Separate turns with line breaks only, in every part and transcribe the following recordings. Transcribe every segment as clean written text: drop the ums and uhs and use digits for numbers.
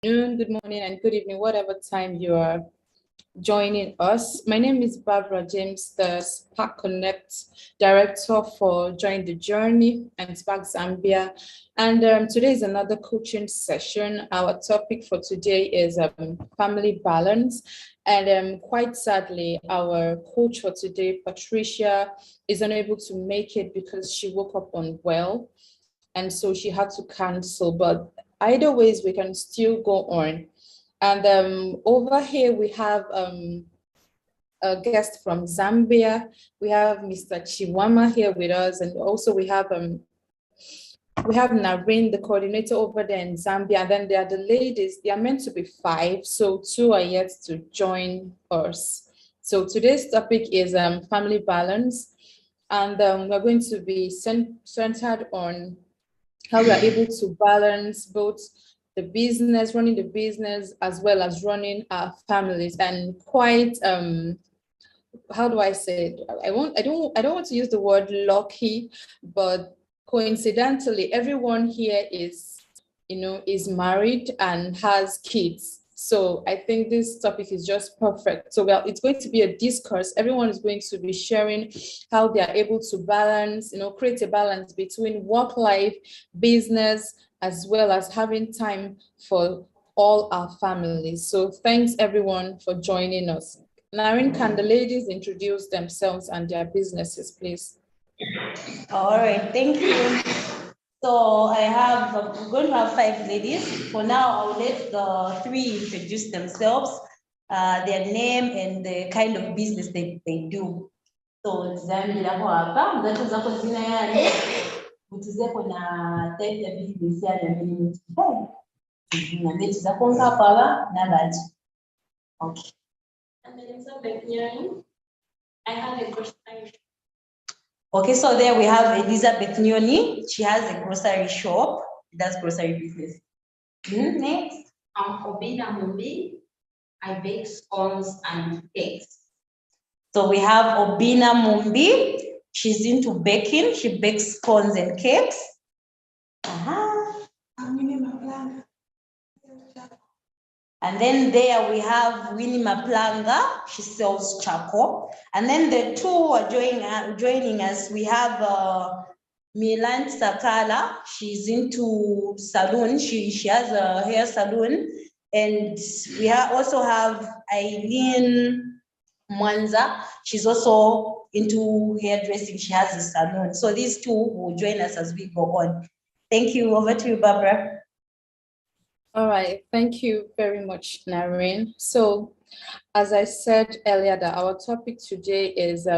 afternoon, good morning, and good evening, whatever time you are joining us. My name is Barbara James, the Spark Connect Director for Join the Journey and Spark Zambia. And today is another coaching session. Our topic for today is family balance. And quite sadly, our coach for today, Patricia, is unable to make it because she woke up unwell. And so she had to cancel. But either ways, we can still go on. And over here, we have a guest from Zambia. We have Mr. Chiwama here with us. And also we have Narine, the coordinator over there in Zambia. And then there are the ladies. They are meant to be 5. So 2 are yet to join us. So today's topic is family balance. And we're going to be centered on how we are able to balance both the business, running the business, as well as running our families. And quite, how do I say it? I don't want to use the word lucky, but coincidentally, everyone here is married and has kids. So I think this topic is just perfect. So it's going to be a discourse. Everyone is going to be sharing how they are able to balance, create a balance between work life, business, as well as having time for all our families. So thanks everyone for joining us. Narine, can the ladies introduce themselves and their businesses, please?
All right, thank you. So we're going to have 5 ladies. For now, I'll let the 3 introduce themselves, their name and the kind of business they do. So Zambia hapa, mzatuza kwa zina yani, mtuze kuna type ya business yani mimi na mechi za konga pala na baji. Okay.
And then Elizabeth, I have a grocery shop.
Okay, so there we have Elizabeth Nyoni. She has a grocery shop. That's grocery business. Next.
I'm Obina Mumbi. I bake scones and cakes.
So we have Obina Mumbi. She's into baking. She bakes scones and cakes. And then there we have Winnie Maplanga. She sells charcoal. And then the 2 are joining us. We have Milan Sakala. She's into salon. She has a hair salon. And we also have Eileen Mwanza. She's also into hairdressing. She has a salon. So these 2 will join us as we go on. Thank you. Over to you, Barbara.
All right, thank you very much, Narine. So, as I said earlier, that our topic today is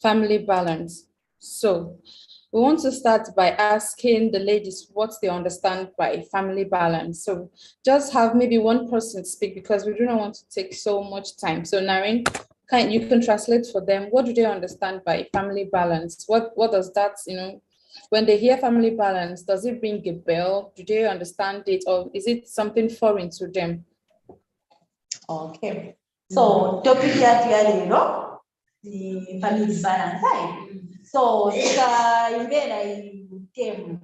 family balance. So, we want to start by asking the ladies what they understand by family balance. So, just have maybe one person speak because we do not want to take so much time. So, Narine, you can translate for them. What do they understand by family balance? What does that, when they hear family balance, does it ring a bell? Do they understand it, or is it something foreign to them?
Okay. So topic here, the family balance. So I came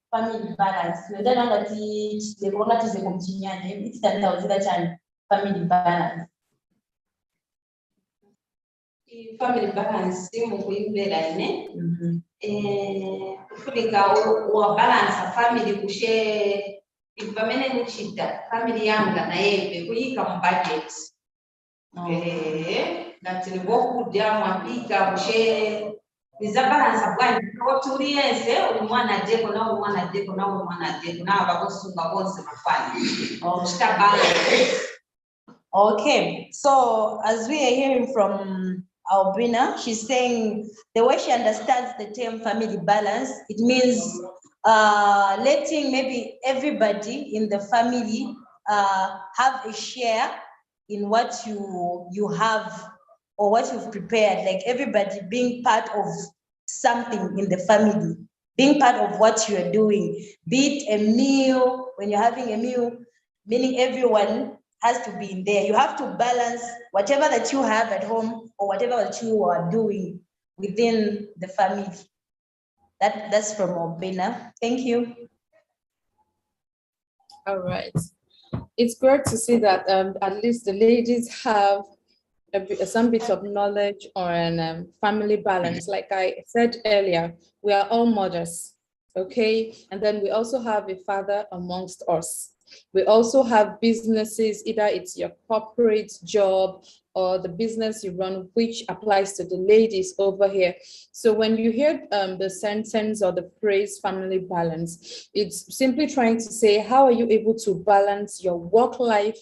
family balance. Family balance.
Family balance kufunika wa balance family kushare ipamene muchita family yanga na yebe kuyika mu budget ngati ngokudya mwapika kushare iza balance bwanji ko tuliyense umwana deko na umwana deko na umwana deko na abakosunga bonse mafani kushita balance.
Okay, so as we are hearing from Albina, she's saying the way she understands the term family balance, it means letting maybe everybody in the family have a share in what you have or what you've prepared, like everybody being part of something in the family, being part of what you're doing, be it a meal, when you're having a meal, meaning everyone has to be in there. You have to balance whatever that you have at home or whatever that you are doing within the family. That's from Obina. Thank you.
All right. it's great to see that at least the ladies have some bits of knowledge on family balance. Like I said earlier, we are all mothers, okay? And then we also have a father amongst us. We also have businesses, either it's your corporate job or the business you run, which applies to the ladies over here. So when you hear the sentence or the phrase family balance, it's simply trying to say, how are you able to balance your work life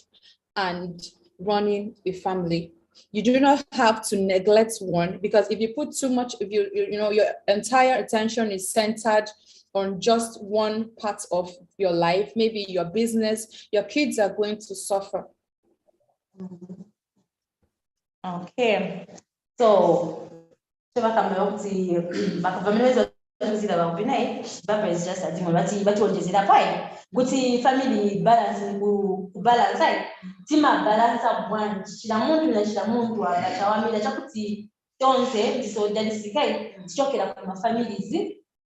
and running a family? You do not have to neglect one, because if you put too much, if you know your entire attention is centered on just one part of your life, maybe your business, your kids are going to suffer.
Okay, so Baba is just adding on pai. Guti family balance balance tima balance one chilamuntu na chilamuntu atachawamira chakuti tonse tisodalisika tichokera kuma families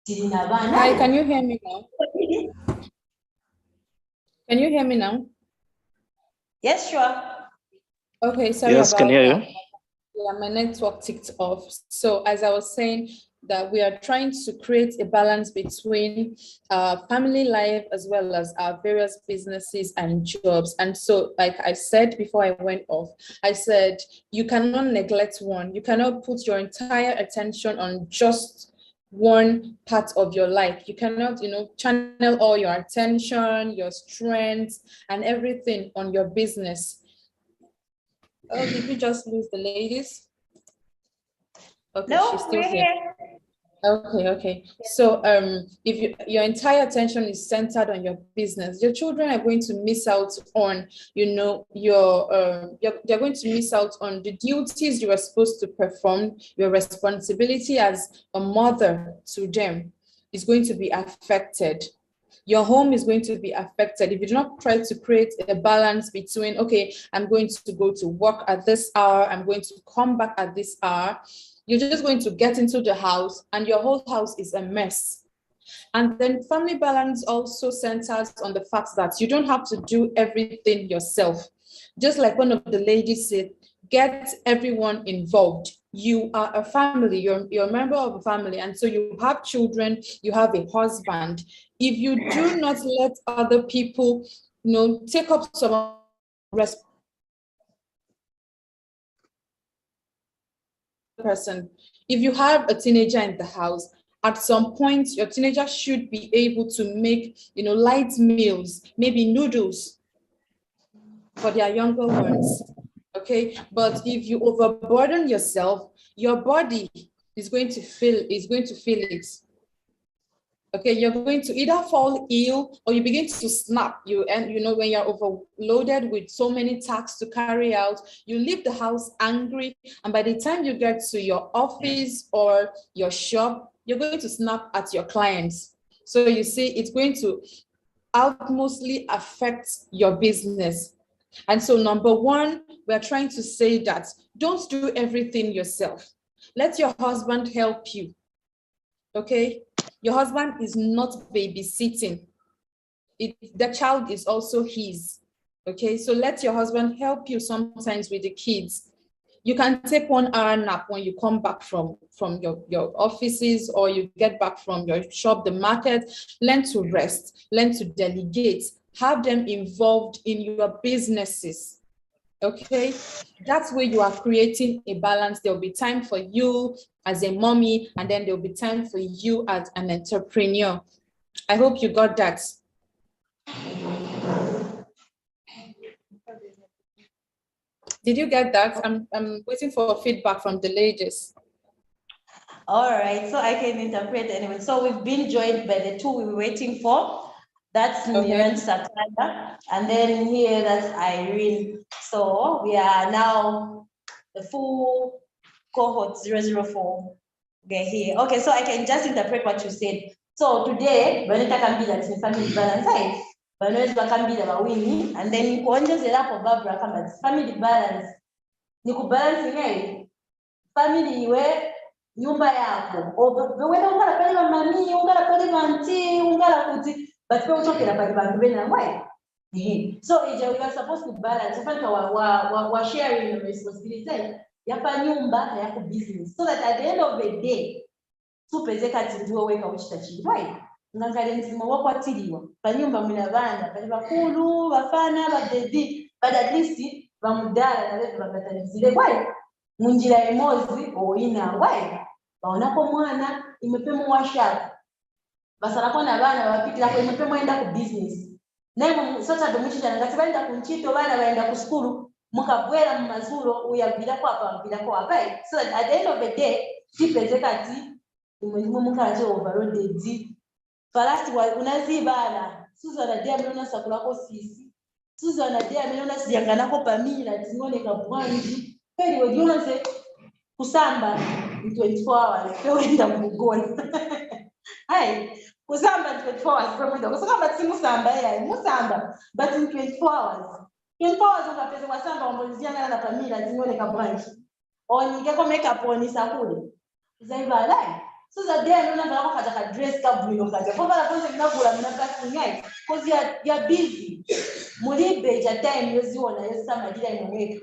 tilina bana.
Hi, can you hear me now? Can you hear me now?
Yes, sure.
Okay, sorry
yes,
about
can hear
that.
you.
Yeah, my network ticked off. So as I was saying, that we are trying to create a balance between family life as well as our various businesses and jobs. And so, like I said before I went off, I said, you cannot neglect one. You cannot put your entire attention on just one part of your life. You cannot, channel all your attention, your strength, and everything on your business. Oh, did we just lose the ladies? Okay,
No,
she's still
we're
here. Okay. So if your entire attention is centered on your business, your children are going to miss out on, they're going to miss out on the duties you are supposed to perform. Your responsibility as a mother to them is going to be affected. Your home is going to be affected if you do not try to create a balance between, okay, I'm going to go to work at this hour, I'm going to come back at this hour. You're just going to get into the house and your whole house is a mess. And then family balance also centers on the fact that you don't have to do everything yourself. Just like one of the ladies said, get everyone involved. You are a family, you're a member of a family, and so you have children, you have a husband. If you do not let other people, take up some responsibility, person, if you have a teenager in the house, at some point your teenager should be able to make light meals, maybe noodles for their younger ones. Okay, but if you overburden yourself, your body is going to feel it. Okay, you're going to either fall ill or you begin to snap. When you're overloaded with so many tasks to carry out, you leave the house angry, and by the time you get to your office or your shop, you're going to snap at your clients. So you see, it's going to utmostly affect your business. And so number one, we're trying to say that don't do everything yourself. Let your husband help you. Okay, your husband is not babysitting. The child is also his. Okay, so let your husband help you sometimes with the kids. You can take 1 hour nap when you come back from your offices, or you get back from your shop, the market. Learn to rest, learn to delegate, have them involved in your businesses. Okay, that's where you are creating a balance. There'll be time for you as a mommy, and then there'll be time for you as an entrepreneur. I hope you got that. Did you get that? I'm waiting for feedback from the ladies.
All right, so I can interpret anyway. So we've been joined by the two we were waiting for. That's Niran Sakala, and then here that's Irene. So we are now the full cohort 004. We're here. Okay, so I can just interpret what you said. So today, Vanessa can be that in family balance. Vanessa can be the winning, and then Konjas for Barbara can be family balance. Niku balance family where nyumba yako. Whether ungala pale mami, ungala pale manti, ungala kuti. But we talking about bantu bena why? So we are supposed to balance. We're sharing the responsibility. Yapa nyumba na yako business. So that at the end of the day, tupeze kati ndiwo weka uchita chini. Right? Ngangale nzima wako atiliwa. Pa nyumba muna bana, pali bakulu, bafana, babebi, but at least bamudala na letu bagatalizile. Right? Munjira emozi oina. Right? Baonako mwana imepemu washaka. Basarako na bana bapitila kwa imepemu enda ku business. Nemo sasa domuchita ngati baenda kunchito bana baenda ku school mukabwera mu mazuro uyabira kwa hapa. So at the end of the day tipeze kati imwe mukaje overloaded farasti wa unazibala Suzana dia mnaona sakulako sisi Suzana dia mnaona siyanganako pamila tingone kabwanji kweli wajiona se kusamba in 24 hours kwenda mugoni hai kusamba 24 hours kwa muda kwa sababu si musamba yeye musamba but in 24 hours 24 hours ukapeza kwa samba wambolizia na pamila tingone kabwanji onike ko makeup on isakule zaiba lai so that day I don't know how dress ka buino kaja kwa bala kwanza kinagula mnapata ngai because you are busy mulibe ja time yoziona yesa majira inoweka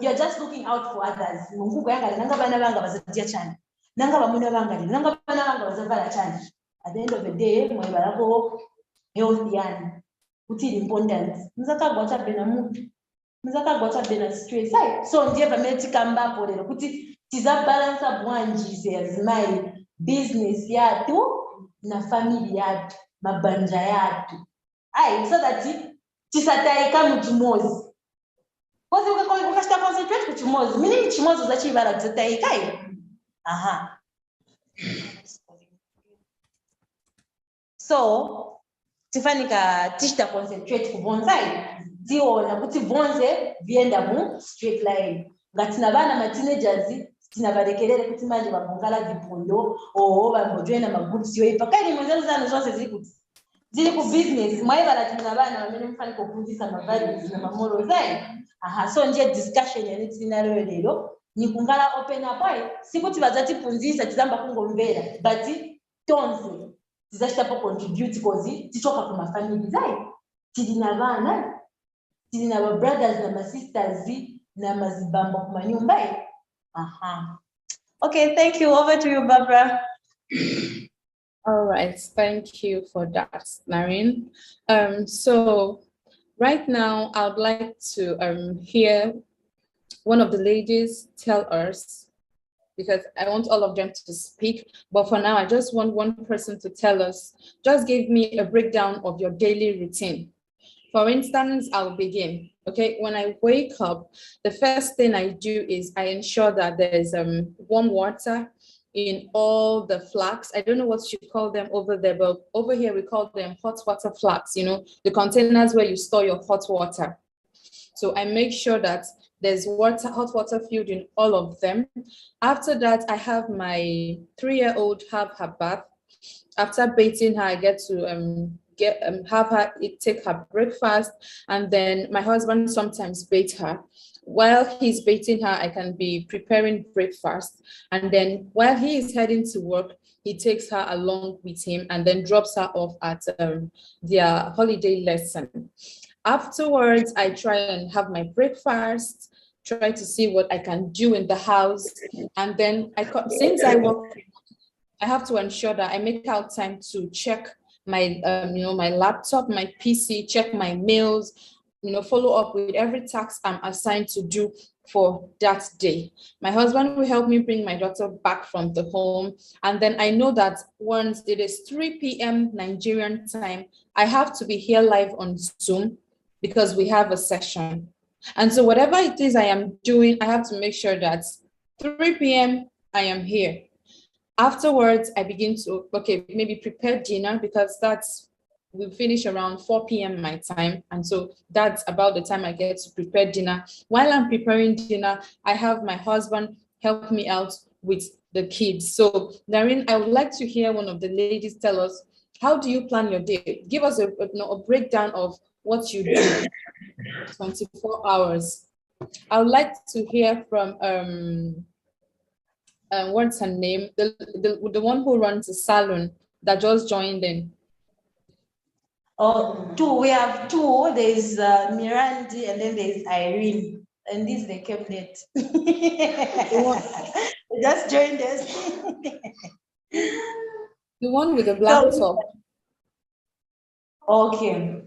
you are just looking out for others mungu yanga nanga bana banga bazatia chani nanga bamuna banga nanga bana banga bazabala chani at the end of the day mwe balako health yani utili important mzaka gwacha bena mutu mzaka gwacha bena stress so ndiye pameti kambapo lero kuti tiza balance bwanji as my business yatu na family yatu mabanja yatu so that tisataika mchimozi kwazi ukashita concentrate kuchimozi mini mchimozi zachibala tisataika so tifanika tishita concentrate kubonzai tiona kuti bonze vienda mu straight line ngatina bana ma teenagers tinabarekelele kuti manje babongala vipondo bambojoina magroups yoipa kaini mwenzenu zanu zonse zili ku business mwaibala tina bana bamene mfani kupundisa ma values na mamoro zai so nje discussion ya tinalo lero ni kungala open up sikuti bazati punzisa tizamba kungomvera but tonse tizashitapo contribute kozi tichoka kuma family zai tilina bana tilina ba brothers na ma sisters na mazibamba kuma nyumba Okay, thank you. Over to you, Barbara.
All right, thank you for that, Narine. So right now, I would like to hear one of the ladies tell us, because I want all of them to speak, but for now, I just want one person to tell us, just give me a breakdown of your daily routine. For instance, I'll begin. Okay, when I wake up, the first thing I do is I ensure that there's warm water in all the flasks. I don't know what you call them over there, but over here we call them hot water flasks, you know, the containers where you store your hot water. So I make sure that there's hot water filled in all of them. After that, I have my 3-year-old have her bath. After bathing her, I get to have her take her breakfast, and then my husband sometimes bathe her. While he's bathing her, I can be preparing breakfast, and then while he is heading to work, he takes her along with him and then drops her off at their holiday lesson. Afterwards, I try and have my breakfast, try to see what I can do in the house, and then since I work, I have to ensure that I make out time to check my my laptop, my PC, check my mails, follow up with every task I'm assigned to do for that day. My husband will help me bring my daughter back from the home, and then I know that once it is 3 p.m. Nigerian time, I have to be here live on Zoom because we have a session. And so whatever it is I am doing, I have to make sure that 3 p.m. I am here. Afterwards, I begin to, maybe prepare dinner, because we finish around 4 p.m. my time. And so that's about the time I get to prepare dinner. While I'm preparing dinner, I have my husband help me out with the kids. So Narine, I would like to hear one of the ladies tell us, how do you plan your day? Give us a breakdown of what you do 24 hours. I would like to hear from what's her name? The one who runs the salon that just joined in.
Oh, two. We have two. There's Mirandi and then there's Irene. And this they kept it. They just joined us.
The one with the black top.
Okay.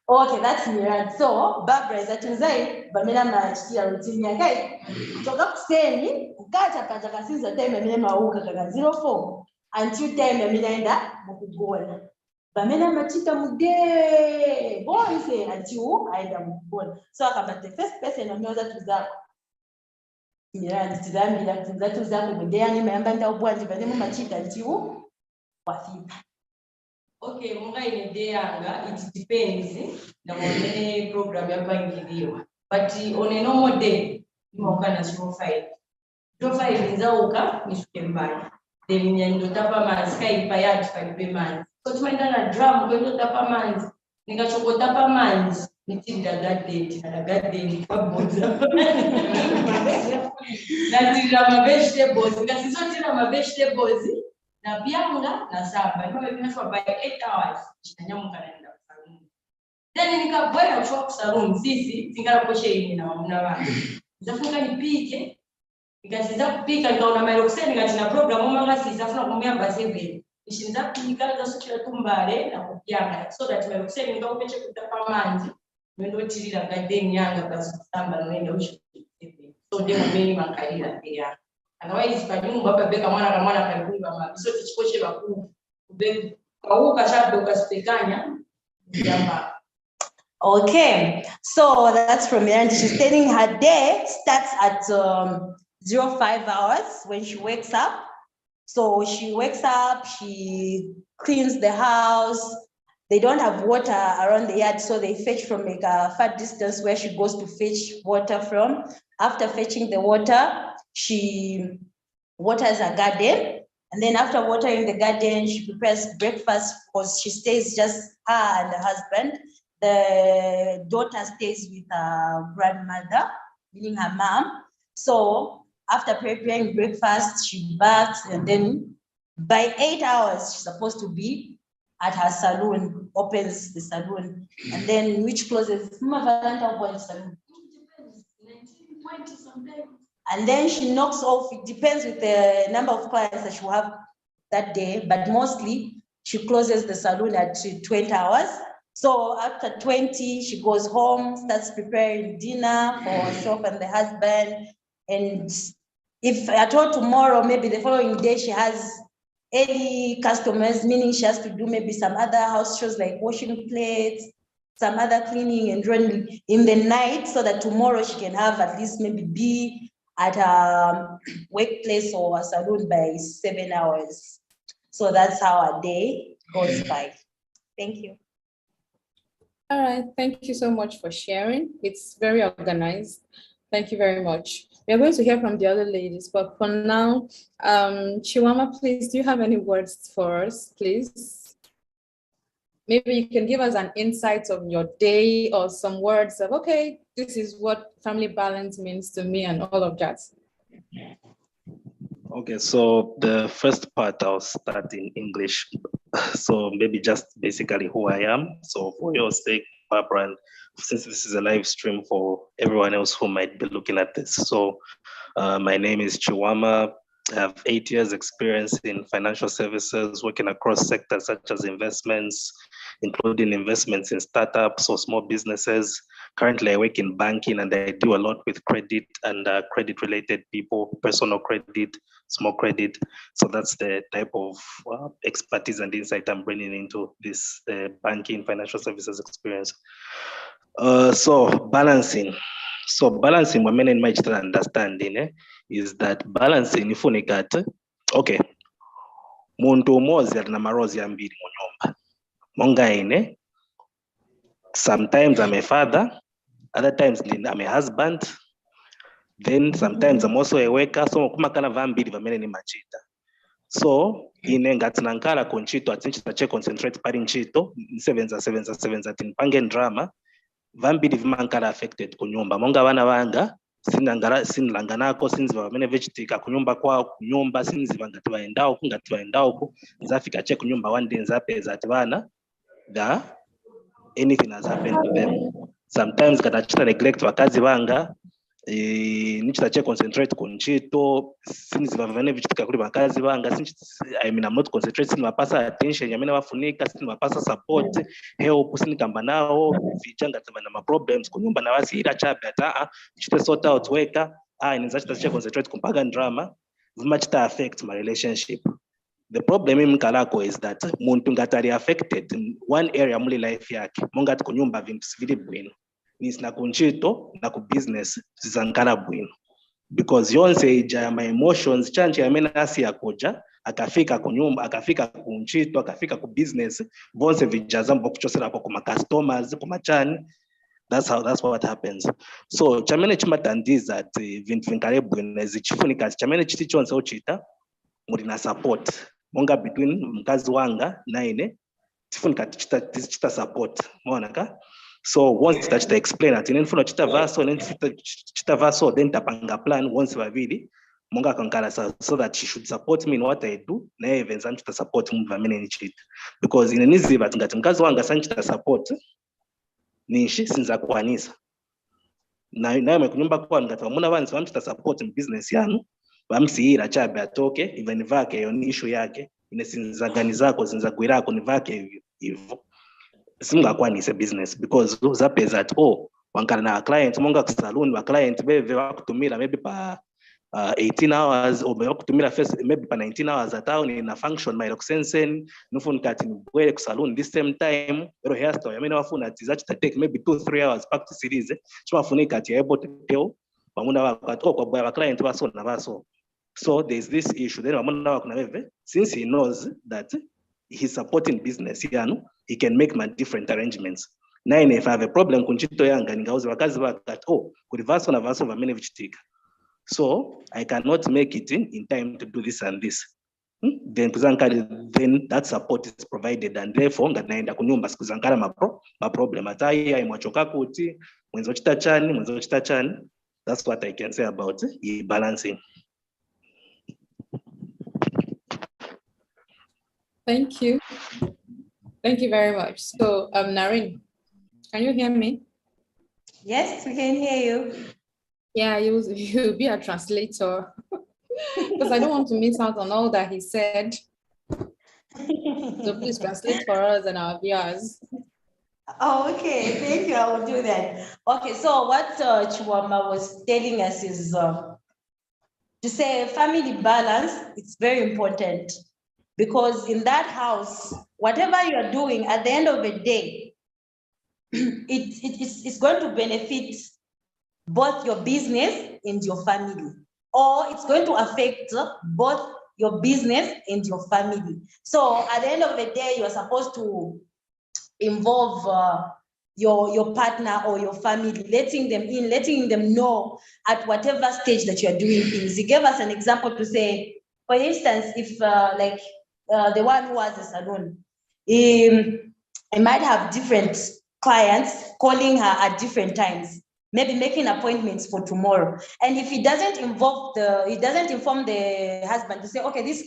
Okay, that's Mirandi. So Barbara is at Nzai, Bamina Machia routine. Okay. Toka kuseni, ukata pata kasiza time Bamina mauka kaka 04 until time Bamina enda mukugona. Bamina machita mude boise until aenda mukugona. So akabate the first person ameweza tuzako. Mirandi tizambira tizatu zako mude yani mayamba nda ubwandi bane machita until wafika.
Okay, munga inedeyanga, it depends na mwene program ya pangiliwa. But on a normal day, mwaka na 05. 05 nzauka nishuke mbali. Then nyendo tapa manzi, kaipa yati kalipe manzi. So tumaenda na drum, kwa hiyo tapa manzi. Nikachoko tapa manzi, nitinda gadeti, na gadeti kwa boza. Natira ma vegetables, nikasizotira ma vegetables. Na bianga na saba ndio nimefika by 8 hours chinyanyamuka naenda salon. Then nikabwela kutoka salon sisi tingalaposhe ini na mwana wangu. Nitafunga nipike. Nikaanza kupika nikaona Maroxene ngatina program mama sisi afuna kumwambia basebe. Nishinza kupika za sukira tumbale na kupianga so that Maroxene nikaopeche kutapa manzi. Ndio tirira garden yanga basi samba naenda ushiki. So ndio mimi makalila pia. Otherwise, kanyumba baba beka mwana karibu mama. So tichikoshe bakuu. Kubeka kauka shabe ukaspekanya. Jamba.
Okay, so that's from Miranda. She's stating her day starts at 05 hours when she wakes up. So she wakes up, she cleans the house. They don't have water around the yard, so they fetch from like a far distance where she goes to fetch water from. After fetching the water, she waters her garden. And then after watering the garden, she prepares breakfast because she stays just her and her husband. The daughter stays with her grandmother, meaning her mom. So after preparing breakfast, she baths, and then by 8 hours, she's supposed to be at her salon, opens the salon, and then which closes. And then she knocks off. It depends with the number of clients that she will have that day, but mostly she closes the salon at 20 hours. So after 20, she goes home, starts preparing dinner for herself and the husband. And if at all tomorrow, maybe the following day, she has any customers, meaning she has to do maybe some other house chores like washing plates, some other cleaning and running in the night, so that tomorrow she can have at least maybe be at a workplace or a salon by 7 hours. So that's how a day goes by. Thank you.
All right, thank you so much for sharing. It's very organized. Thank you very much. We are going to hear from the other ladies, but for now, Chiwama, please, do you have any words for us, please? Maybe you can give us an insight of your day or some words of, okay, this is what family balance means to me and all of that.
Okay, so the first part I'll start in English. So maybe just basically who I am. So for your sake, Barbara, and since this is a live stream for everyone else who might be looking at this. So my name is Chiwama. I have 8 years experience in financial services, working across sectors such as investments, including investments in startups or small businesses. Currently, I work in banking and I do a lot with credit and credit-related people, personal credit, small credit. So that's the type of expertise and insight I'm bringing into this banking financial services experience. So balancing. So balancing, what in my understanding is that balancing ifunikate. Okay. Muntu mozi na marozi ambiri munyomba. Monga sometimes I'm a father, other times I'm a husband. Then sometimes I'm also a worker. So kumakana vambiri vamene ni machita. So ine ngatinankala konchito atinchita concentrate pari nchito sevenza tinpange drama vambiri vimankala affected kunyumba monga vana vanga sinlanganako sinziva vamene vechitika kunyumba kwao kunyumba sinziva ngati vaendao kungati vaendao nzafika che kunyumba one day nzapeza ati vana anything has happened to them. Sometimes katachita neglect vakazi vanga, nichitache concentrate kunchito, since vavane vichitika kuli vakazi vanga, I mean I'm not concentrating, mapasa attention, yamena wafunika, mapasa support, help, sinikamba nao, vichanga tabana ma problems, kunyumba na wasi ila chabe ata, chite sort out weka, inizachitache concentrate kumpaga drama, vimachita affect my relationship. The problem in Kalako is that muntu ngatari affected in one area muli life yake. Mongati kunyumba vintu sivili bwino. Nis na kunchito na ku business zizankala bwino. Because yonse ija my emotions change ya mena asi ya koja, akafika kunyumba, akafika kunchito, akafika ku business, bonse vijaza mbo kuchosela po kuma customers, kuma chani. That's what happens. So chamene chimatandiza ati vintu vinkale bwino zichifunika chamene chiti chonse ochita mulina support. Monga between mkazi wanga na ine tifunika tichita support mona ka. So once tachita explain ati nifuna chita vaso chita vaso then tapanga plan once vavili monga kankala so that she should support me in what I do na even chita support mvamene ni chita, because in nizi vati ngati mkazi wanga sanchita support nishi sinza kwanisa na mekunyumba kwa ngati muna vansi vanchita support in business yanu vamsiyira chabe atoke even vake yon issue yake ine sinzagani zako zinzagwirako ni vake hivyo simungakwanise business, because zapeza at wankala na client monga kusaluni wa client beve wakutumira maybe pa 18 hours or wakutumira first maybe pa 19 hours at town in a function my sensen nufuni kati bwele kusaluni this same time ero hairstyle yamena wafuna tizachi take maybe 2-3 hours back to series chuma funika ati able to tell pamuna wakati kwa bwa client baso na baso. So there's this issue. Then since he knows that he's supporting business, he can make my different arrangements. Now, if I have a problem, so I cannot make it in time to do this and this. Then that support is provided, and therefore naenda kunyumba sikuzankara ma problem atai imwachoka kuti mwenzo chitachani. That's what I can say about balancing.
Thank you. Thank you very much. So, Naren, can you hear me?
Yes, we can hear you.
Yeah, you'll be a translator because I don't want to miss out on all that he said. So please translate for us and our viewers.
Oh, okay. Thank you. I will do that. Okay, so what Chiwama was telling us is to say family balance, it's very important. Because in that house, whatever you're doing at the end of the day, it's going to benefit both your business and your family, or it's going to affect both your business and your family. So at the end of the day, you're supposed to involve your partner or your family, letting them in, letting them know at whatever stage that you're doing things. He gave us an example to say, for instance, if the one who has a salon, he might have different clients calling her at different times, maybe making appointments for tomorrow. And if he doesn't inform the husband to say, okay, this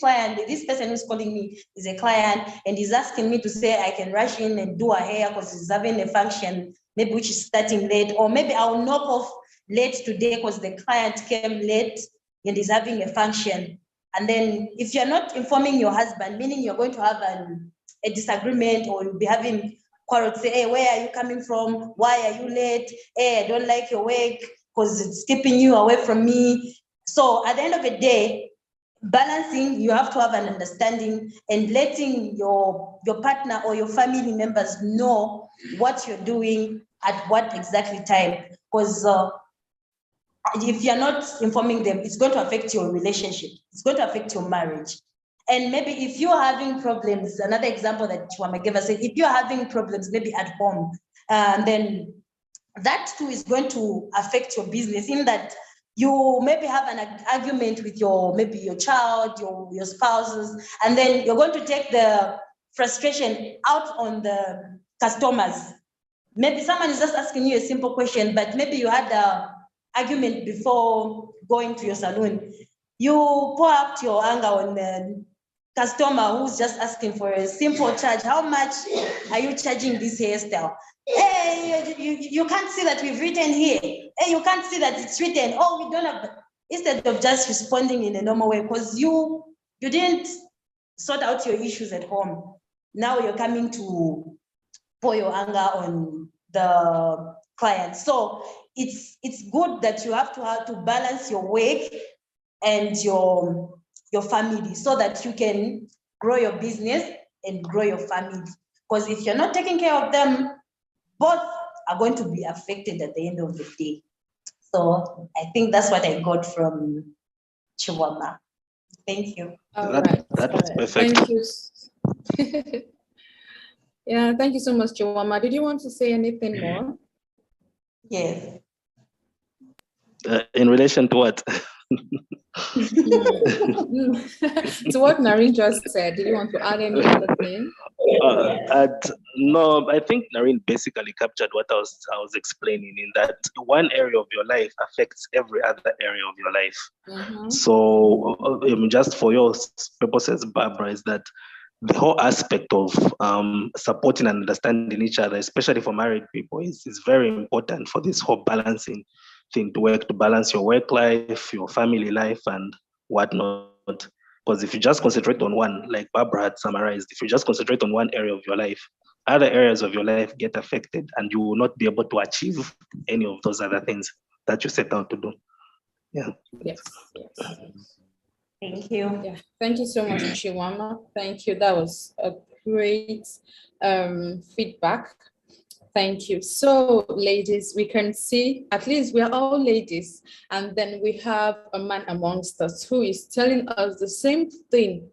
person who's calling me is a client and he's asking me to say I can rush in and do her hair because he's having a function, maybe which is starting late, or maybe I'll knock off late today because the client came late and is having a function. And then if you're not informing your husband, meaning you're going to have a disagreement, or you'll be having quarrels, say, hey, where are you coming from? Why are you late? Hey, I don't like your work because it's keeping you away from me. So at the end of the day, balancing, you have to have an understanding and letting your partner or your family members know what you're doing at what exactly time. Because if you're not informing them, it's going to affect your relationship. It's going to affect your marriage. And maybe if you're having problems, another example that Chiwama gave us, if you're having problems maybe at home, then that too is going to affect your business, in that you maybe have an argument with maybe your child, your spouses, and then you're going to take the frustration out on the customers. Maybe someone is just asking you a simple question, but maybe you had an argument before going to your salon. You pour out your anger on the customer who's just asking for a simple charge. How much are you charging this hairstyle? Hey, you can't see that we've written here. Hey, you can't see that it's written. Oh, we don't have. Instead of just responding in a normal way, because you didn't sort out your issues at home. Now you're coming to pour your anger on the client. So it's good that you have to balance your work and your family so that you can grow your business and grow your family. Because if you're not taking care of them, both are going to be affected at the end of the day. So I think that's what I got from Chiwama. Thank you.
All
That,
right.
that was perfect.
Thank you. Yeah, thank you so much, Chiwama. Did you want to say anything more?
Yes.
In relation to what?
To what Nareen just said, did you want to add any other thing?
No, I think Nareen basically captured what I was explaining, in that one area of your life affects every other area of your life.
Mm-hmm.
So just for your purposes, Barbara, is that the whole aspect of supporting and understanding each other, especially for married people, is very important for this whole balancing thing to work, to balance your work life, your family life, and whatnot. Because if you just concentrate on one, like Barbara had summarized, if you just concentrate on one area of your life, other areas of your life get affected, and you will not be able to achieve any of those other things that you set out to do. Yeah.
Yes.
Thank you.
Yeah, thank you so much, Chiwama. Thank you. That was a great feedback. Thank you. So, ladies, we can see, at least we are all ladies, and then we have a man amongst us who is telling us the same thing.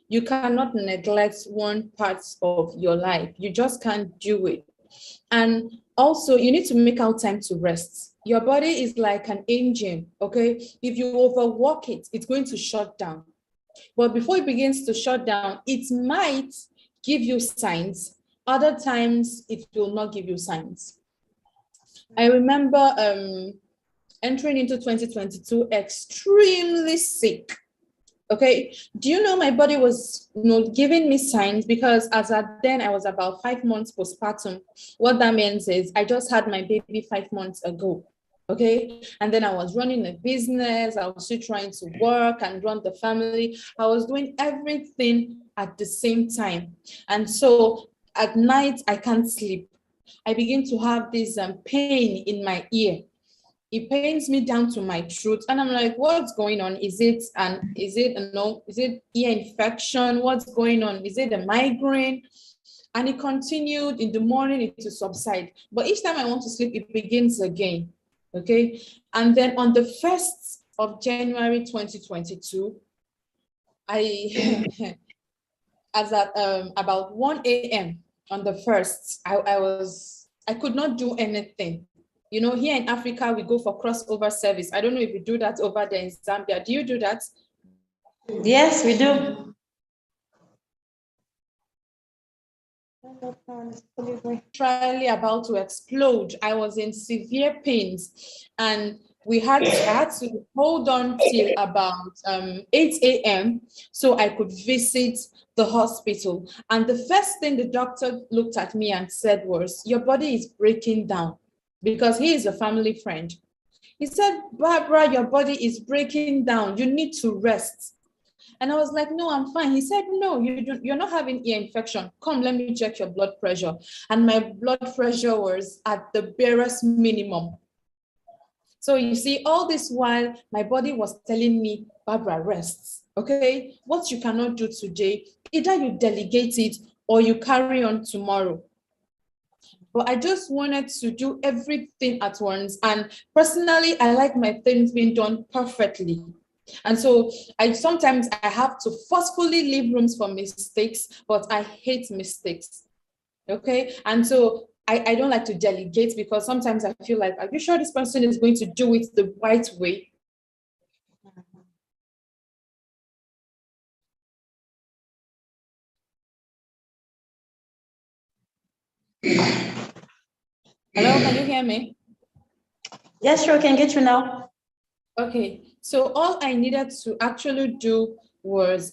You cannot neglect one part of your life. You just can't do it. And also, you need to make out time to rest. Your body is like an engine, okay? If you overwork it, it's going to shut down. But before it begins to shut down, it might give you signs. Other times, it will not give you signs. I remember entering into 2022 extremely sick. Okay, do you know my body was giving me signs, because as at then I was about 5 months postpartum. What that means is I just had my baby 5 months ago. Okay, and then I was running a business, I was still trying to work and run the family. I was doing everything at the same time. And so at night I can't sleep. I begin to have this pain in my ear. It pains me down to my throat, and I'm like, what's going on? Is it ear infection? What's going on? Is it a migraine? And it continued. In the morning it will subside, but each time I want to sleep it begins again. Okay, and then on the 1st of January 2022, I as at about 1 a.m. on the 1st, I could not do anything. You know, here in Africa, we go for crossover service. I don't know if you do that over there in Zambia. Do you do that?
Yes, we do.
Literally about to explode. I was in severe pains, and I had to hold on till about 8 a.m. so I could visit the hospital. And the first thing the doctor looked at me and said was, your body is breaking down, because he is a family friend. He said, Barbara, your body is breaking down. You need to rest. And I was like, no, I'm fine. He said, no, you're not having ear infection. Come, let me check your blood pressure. And my blood pressure was at the barest minimum. So you see, all this while, my body was telling me, Barbara, rest, okay? What you cannot do today, either you delegate it or you carry on tomorrow. But I just wanted to do everything at once. And personally, I like my things being done perfectly. And so sometimes I have to forcefully leave rooms for mistakes, but I hate mistakes. Okay. And so I don't like to delegate, because sometimes I feel like, are you sure this person is going to do it the right way? Hello, can you hear me?
Yes, sure, can get you now.
Okay, so all I needed to actually do was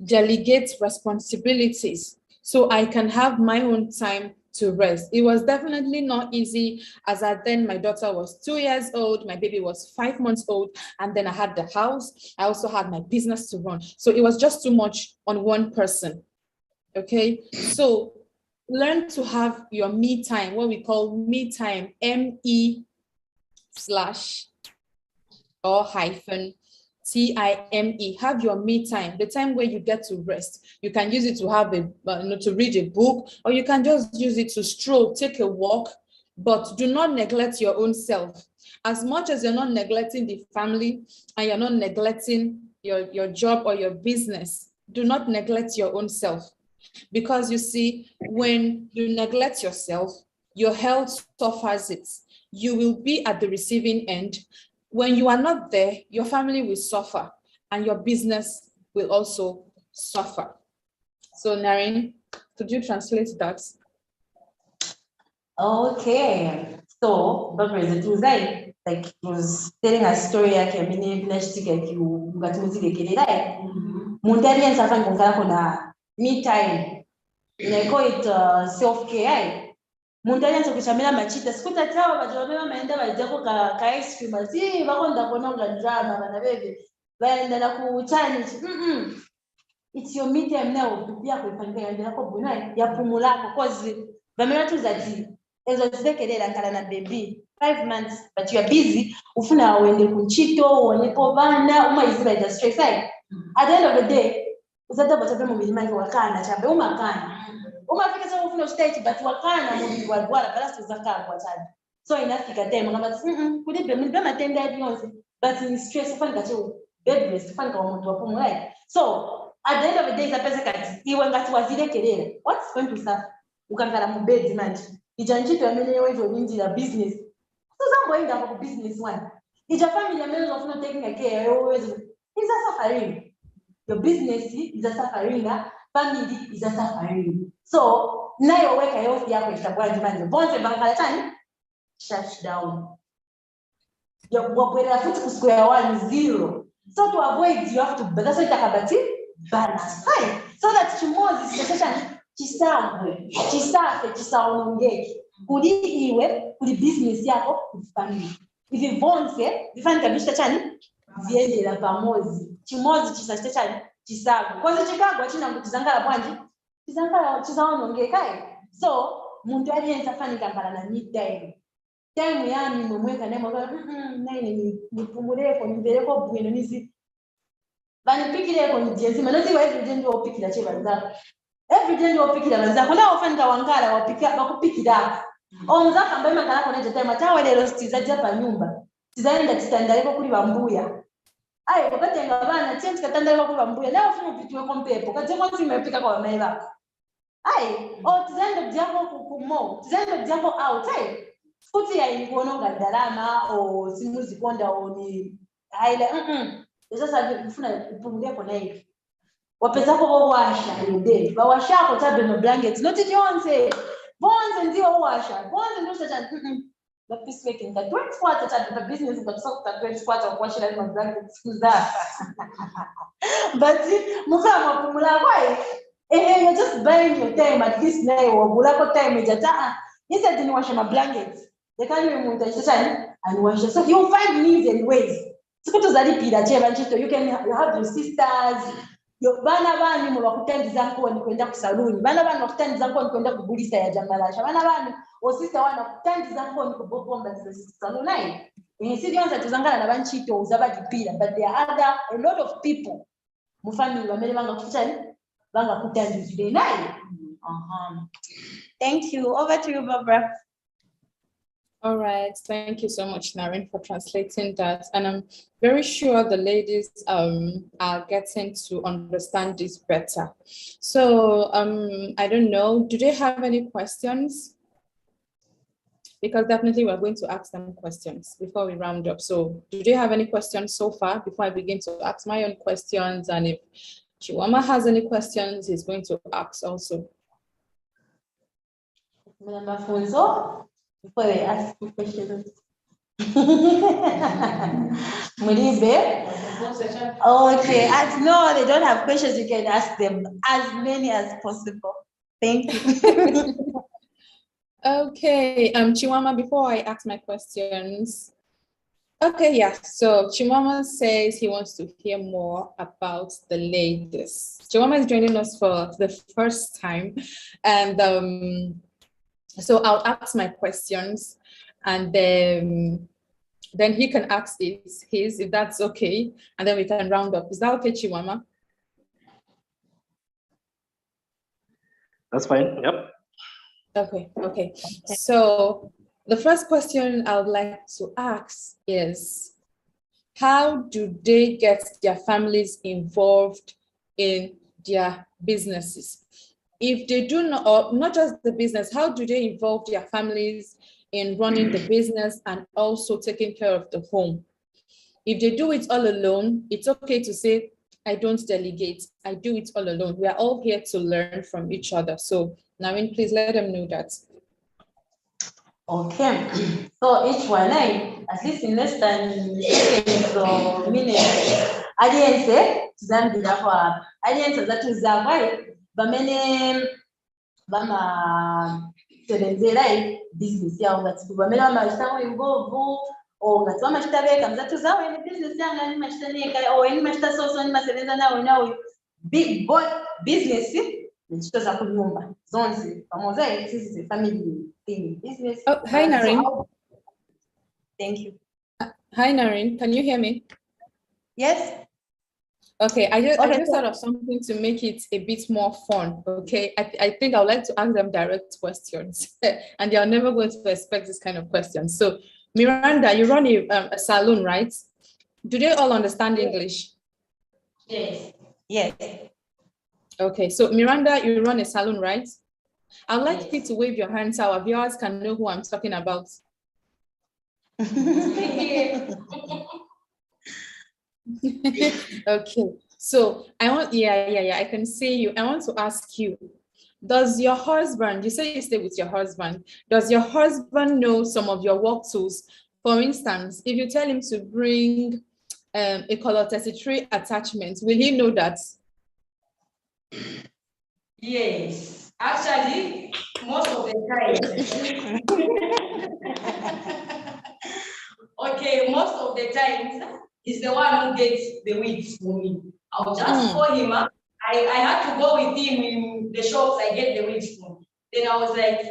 delegate responsibilities. so I can have my own time to rest. It was definitely not easy, as at then my daughter was 2 years old, my baby was 5 months old, and then I had the house. I also had my business to run. So it was just too much on one person. Okay, so learn to have your me time, what we call me time, ME/ or hyphen TIME. Have your me time, the time where you get to rest. You can use it to have to read a book, or you can just use it to stroll, take a walk, but do not neglect your own self. As much as you're not neglecting the family and you're not neglecting your job or your business, do not neglect your own self. Because you see, when you neglect yourself, your health suffers it. You will be at the receiving end. When you are not there, your family will suffer and your business will also suffer. So Naren, could you translate that?
Okay. So, Barbara, it was like he was telling a story like a mini plastic like you got music like Muntarians are finding na me time. They call it self-care. Muntarians ukishamila machita sikuta chao bajobeba maenda bajako ka ice cream asi bakonda kononga drama bana bebe baenda na ku challenge. It's your me time now pia kuipanga yanda yako buna ya pumulako cause bamela tu zati ezo zidekelela nkala na baby 5 months but you are busy ufuna uende kunchito uonepo bana uma iziba ita stress at the end of the day uzata bachape mubili mangi wakana chape umakana umafika sasa ufuna stage but wakana mubili wadwala bala sizaka kwa chape so inafika time ngamba kudi be matenda yonse but in stress ufana kacho bed rest ufana kwa mtu wapumula so at the end of the day zapesa kati iwe ngati wazidekelela what's going to suffer ukangala mu bed manje ijanjito yamene wewe winjira business so zambo inga kwa business one ija family yamene ofuna taking care always is a suffering. Your business is a suffering, family is a suffering. So nayo weka yote yako itakuwa manje bonze bangala tani shut down. Your wapwela futi ku square one 0. So to avoid you have to that's why itakabati balance. Fine. So that chimozi situation chisambwe, chisafe, chisaongeke. Kuli iwe, kuli business yako, kuli family. If vonse, vifanya kabisa chani, ziende la pamozi. Chimozi chisashite chani, chisambwe. Kwanza chikagwa china mkutizangala bwanji, chisaongeke. So, muntu aliyenza fani kambala na midday. Time yani mwemweka nemo, nini nipumuleko, nibeleko bwino nizi. Bani pikileko nijenzi, manozi wa every day ndio pikila cheba zako. Every day ndio pikila manzako na ofanda wangala wapika bakupikira omuzaka ambaye makala kone jeta matawa lero stiza japa nyumba tizaenda titandaleko kuli bambuya ayo bakatenga bana change katandaleko kuli bambuya leo fumu pitwe kompepo kati mwanzi imepika kwa maiba ayo tizaenda jako kukumo tizaenda jako out futi ya inikuononga dalama o simuzi konda oni aile sasa kufuna kupumulia kona hivi wapeza kwa washa ende bawashako tabe no blankets not jonse bonze ndio washa bonze ndio sasa the peace making that 24 at the business but so that 24 kwa shida no blankets kuza but mukama kumula kwa you're just buying your time at least now wabula kwa time jata instead ni washa ma blankets they can't even munta sasa and washa so you find means and ways sikuto zalipira cheba nchito you have your sisters yo bana bani mu bakutandiza nko ni kwenda kusaluni bana bani bakutandiza nko ni kwenda kubulisa ya jamalasha bana bani osista wana kutandiza nko ni kubomba za saluni naye si bionza tuzangana na banchito uzabadi pila but there are a lot of people mu family bamele banga kuchani banga kutandiza naye thank you over to you Barbara.
All right, thank you so much, Naren, for translating that. And I'm very sure the ladies are getting to understand this better. So I don't know, do they have any questions? Because definitely we're going to ask them questions before we round up. So do they have any questions so far before I begin to ask my own questions? And if Chiwama has any questions, he's going to ask also.
Before they ask me questions. Mulibe? Okay, no, they don't have questions. You can ask them as many as possible. Thank you.
Okay, Chiwama, before I ask my questions. Okay, yeah, so Chiwama says he wants to hear more about the ladies. Chiwama is joining us for the first time, and so I'll ask my questions, and then he can ask his, if that's okay, and then we can round up. Is that okay, Chiwama?
That's fine. Yep.
Okay. So the first question I would like to ask is, how do they get their families involved in their businesses? If they do not, or not just the business, how do they involve their families in running the business and also taking care of the home? If they do it all alone, it's okay to say, I don't delegate, I do it all alone. We are all here to learn from each other. So Naren, please let them know that.
Okay, so each one, at least in less than seconds or minutes, aliyense tuzambirako apa aliyense zatuzava bamene bamaserenzera bizinesi yawo ngati bamene bamachitako involve o ngati bamachita mzatuzawo ene business yanga ni machita neka o eni machita soso ni maserenza nawo big boy business ntchito za kunyumba zonse pamoja this is a family thing business.
Oh, hi Naren.
Thank you.
Hi Naren, can you hear me?
Yes.
Okay, I just thought of something to make it a bit more fun. Okay, I think I would like to ask them direct questions, and they are never going to expect this kind of questions. So, Miranda, you run a salon, right? Do they all understand English?
Yes.
Yes.
Okay, so Miranda, you run a salon, right? I'd like you to wave your hand so our viewers can know who I'm talking about. Okay, so I want, yeah, I can see you. I want to ask you, does your husband, you say you stay with your husband, does your husband know some of your work tools? For instance, if you tell him to bring a color 33 attachment, will he know that?
Yes, actually, most of the time. Okay, most of the times, he's the one who gets the wigs for me. I'll just call him up. I had to go with him in the shops, I get the wigs from. Then I was like,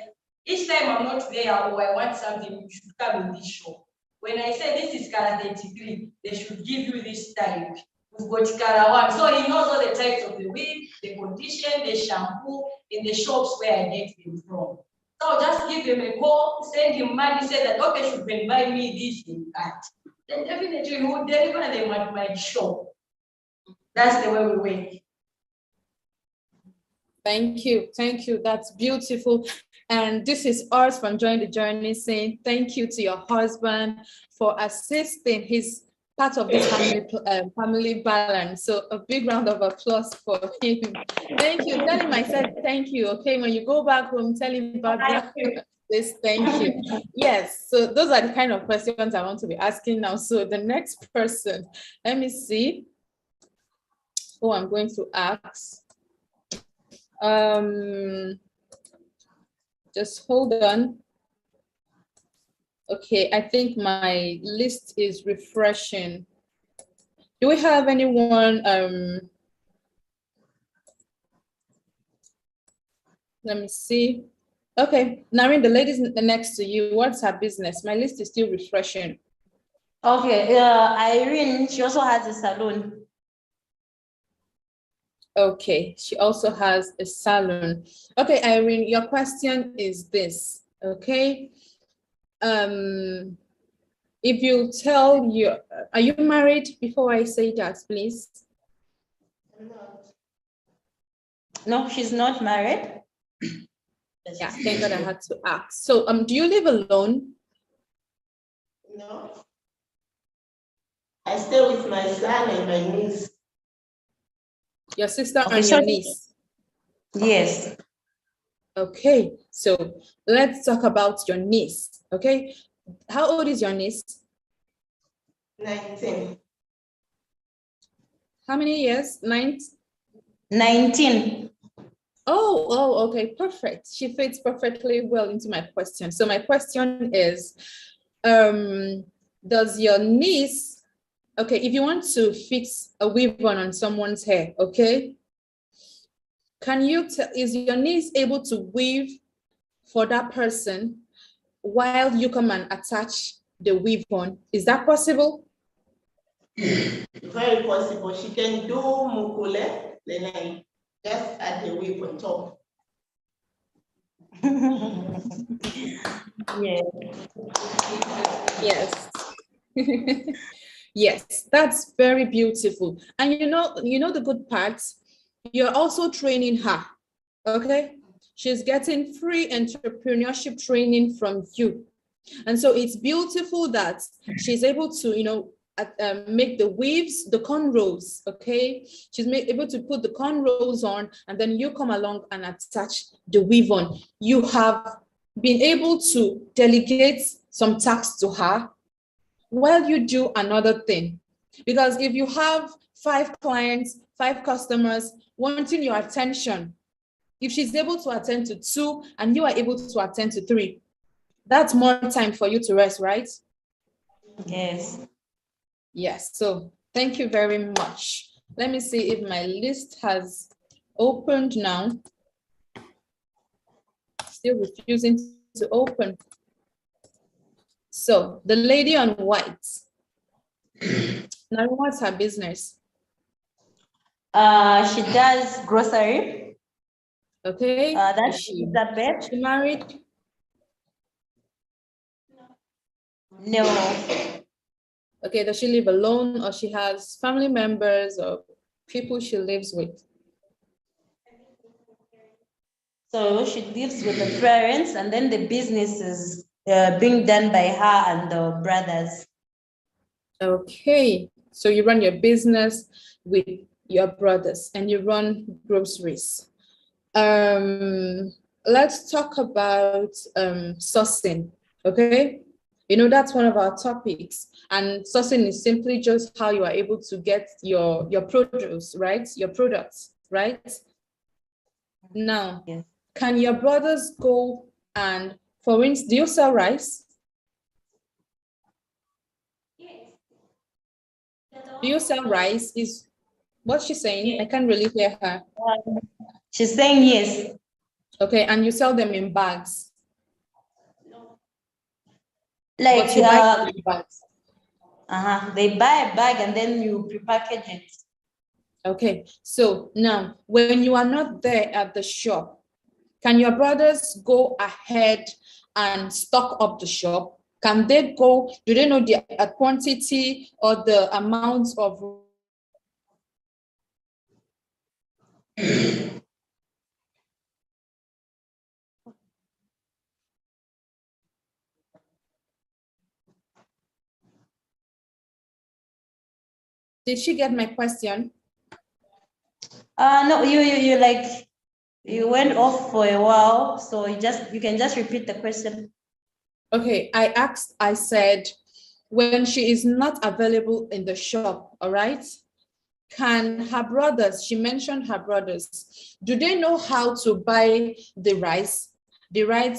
each time I'm not there or I want something, you should come in this shop. When I say this is color 33, they should give you this type. We've got color 1. So he knows all the types of the wig, the condition, the shampoo, in the shops where I get them from. So I'll just give him a call, send him money, say that, okay, you can buy me this and that. Then definitely he will deliver them at my shop. That's the way we work.
Thank you. That's beautiful. And this is us from Join the Journey saying thank you to your husband for assisting his part of this family balance. So a big round of applause for him. Thank you. Tell him I said thank you. Okay, when you go back home, tell him Barbara this. Thank you. Yes. So those are the kind of questions I want to be asking now. So the next person, let me see who I'm going to ask. Just hold on. Okay, I think my list is refreshing. Do we have anyone? Let me see. Okay, Naren, the lady next to you, what's her business? My list is still refreshing.
Okay, Irene, she also has a salon.
Okay, she also has a salon. Okay, Irene, your question is this, okay? If you tell you, are you married before I say that, please?
No, she's not married.
Yeah, thank God I had to ask. So, do you live alone?
No. I stay with my son and my niece.
Your sister
Okay,
and your niece?
Yes.
Okay, so let's talk about your niece, okay? How old is your niece?
19.
How many years? 9?
19.
Okay, perfect. She fits perfectly well into my question. So my question is, does your niece, okay, if you want to fix a weave on someone's hair, okay, can you tell, is your niece able to weave for that person while you come and attach the weave on? Is that possible?
Very possible. She can do mukule, then I just add the whip on top.
Yeah.
Yes. Yes, that's very beautiful. And you know the good parts, you're also training her, okay? She's getting free entrepreneurship training from you. And so it's beautiful that she's able to, make the weaves, the cornrows, okay? She's able to put the cornrows on, and then you come along and attach the weave on. You have been able to delegate some tasks to her while you do another thing. Because if you have 5 clients, 5 customers wanting your attention, if she's able to attend to 2 and you are able to attend to 3, that's more time for you to rest, right?
Yes.
Yes, so thank you very much. Let me see if my list has opened now. Still refusing to open. So the lady on white. Now, what's her business?
She does grocery.
Okay.
That's
Is
Elizabeth.
she married?
No.
Okay, does she live alone or she has family members or people she lives with?
So she lives with the parents, and then the business is being done by her and the brothers.
Okay, so you run your business with your brothers and you run groceries. Let's talk about sourcing, okay? You know, that's one of our topics, and sourcing is simply just how you are able to get your produce, right? Your products, right? Now,
Yes.
can your brothers go and, for instance, do you sell rice? Do you sell rice? Is what she's saying? I can't really hear her.
She's saying yes.
Okay, and you sell them in bags.
Like
But you buy them in bags.
they buy a bag and then you prepackage it.
Okay, so now when you are not there at the shop, can your brothers go ahead and stock up the shop? Can they go, do they know the quantity or the amount of Did she get my question?
No, you like you went off for a while, so you can just repeat the question.
Okay, I said, when she is not available in the shop, all right? Can her brothers, she mentioned her brothers, do they know how to buy the right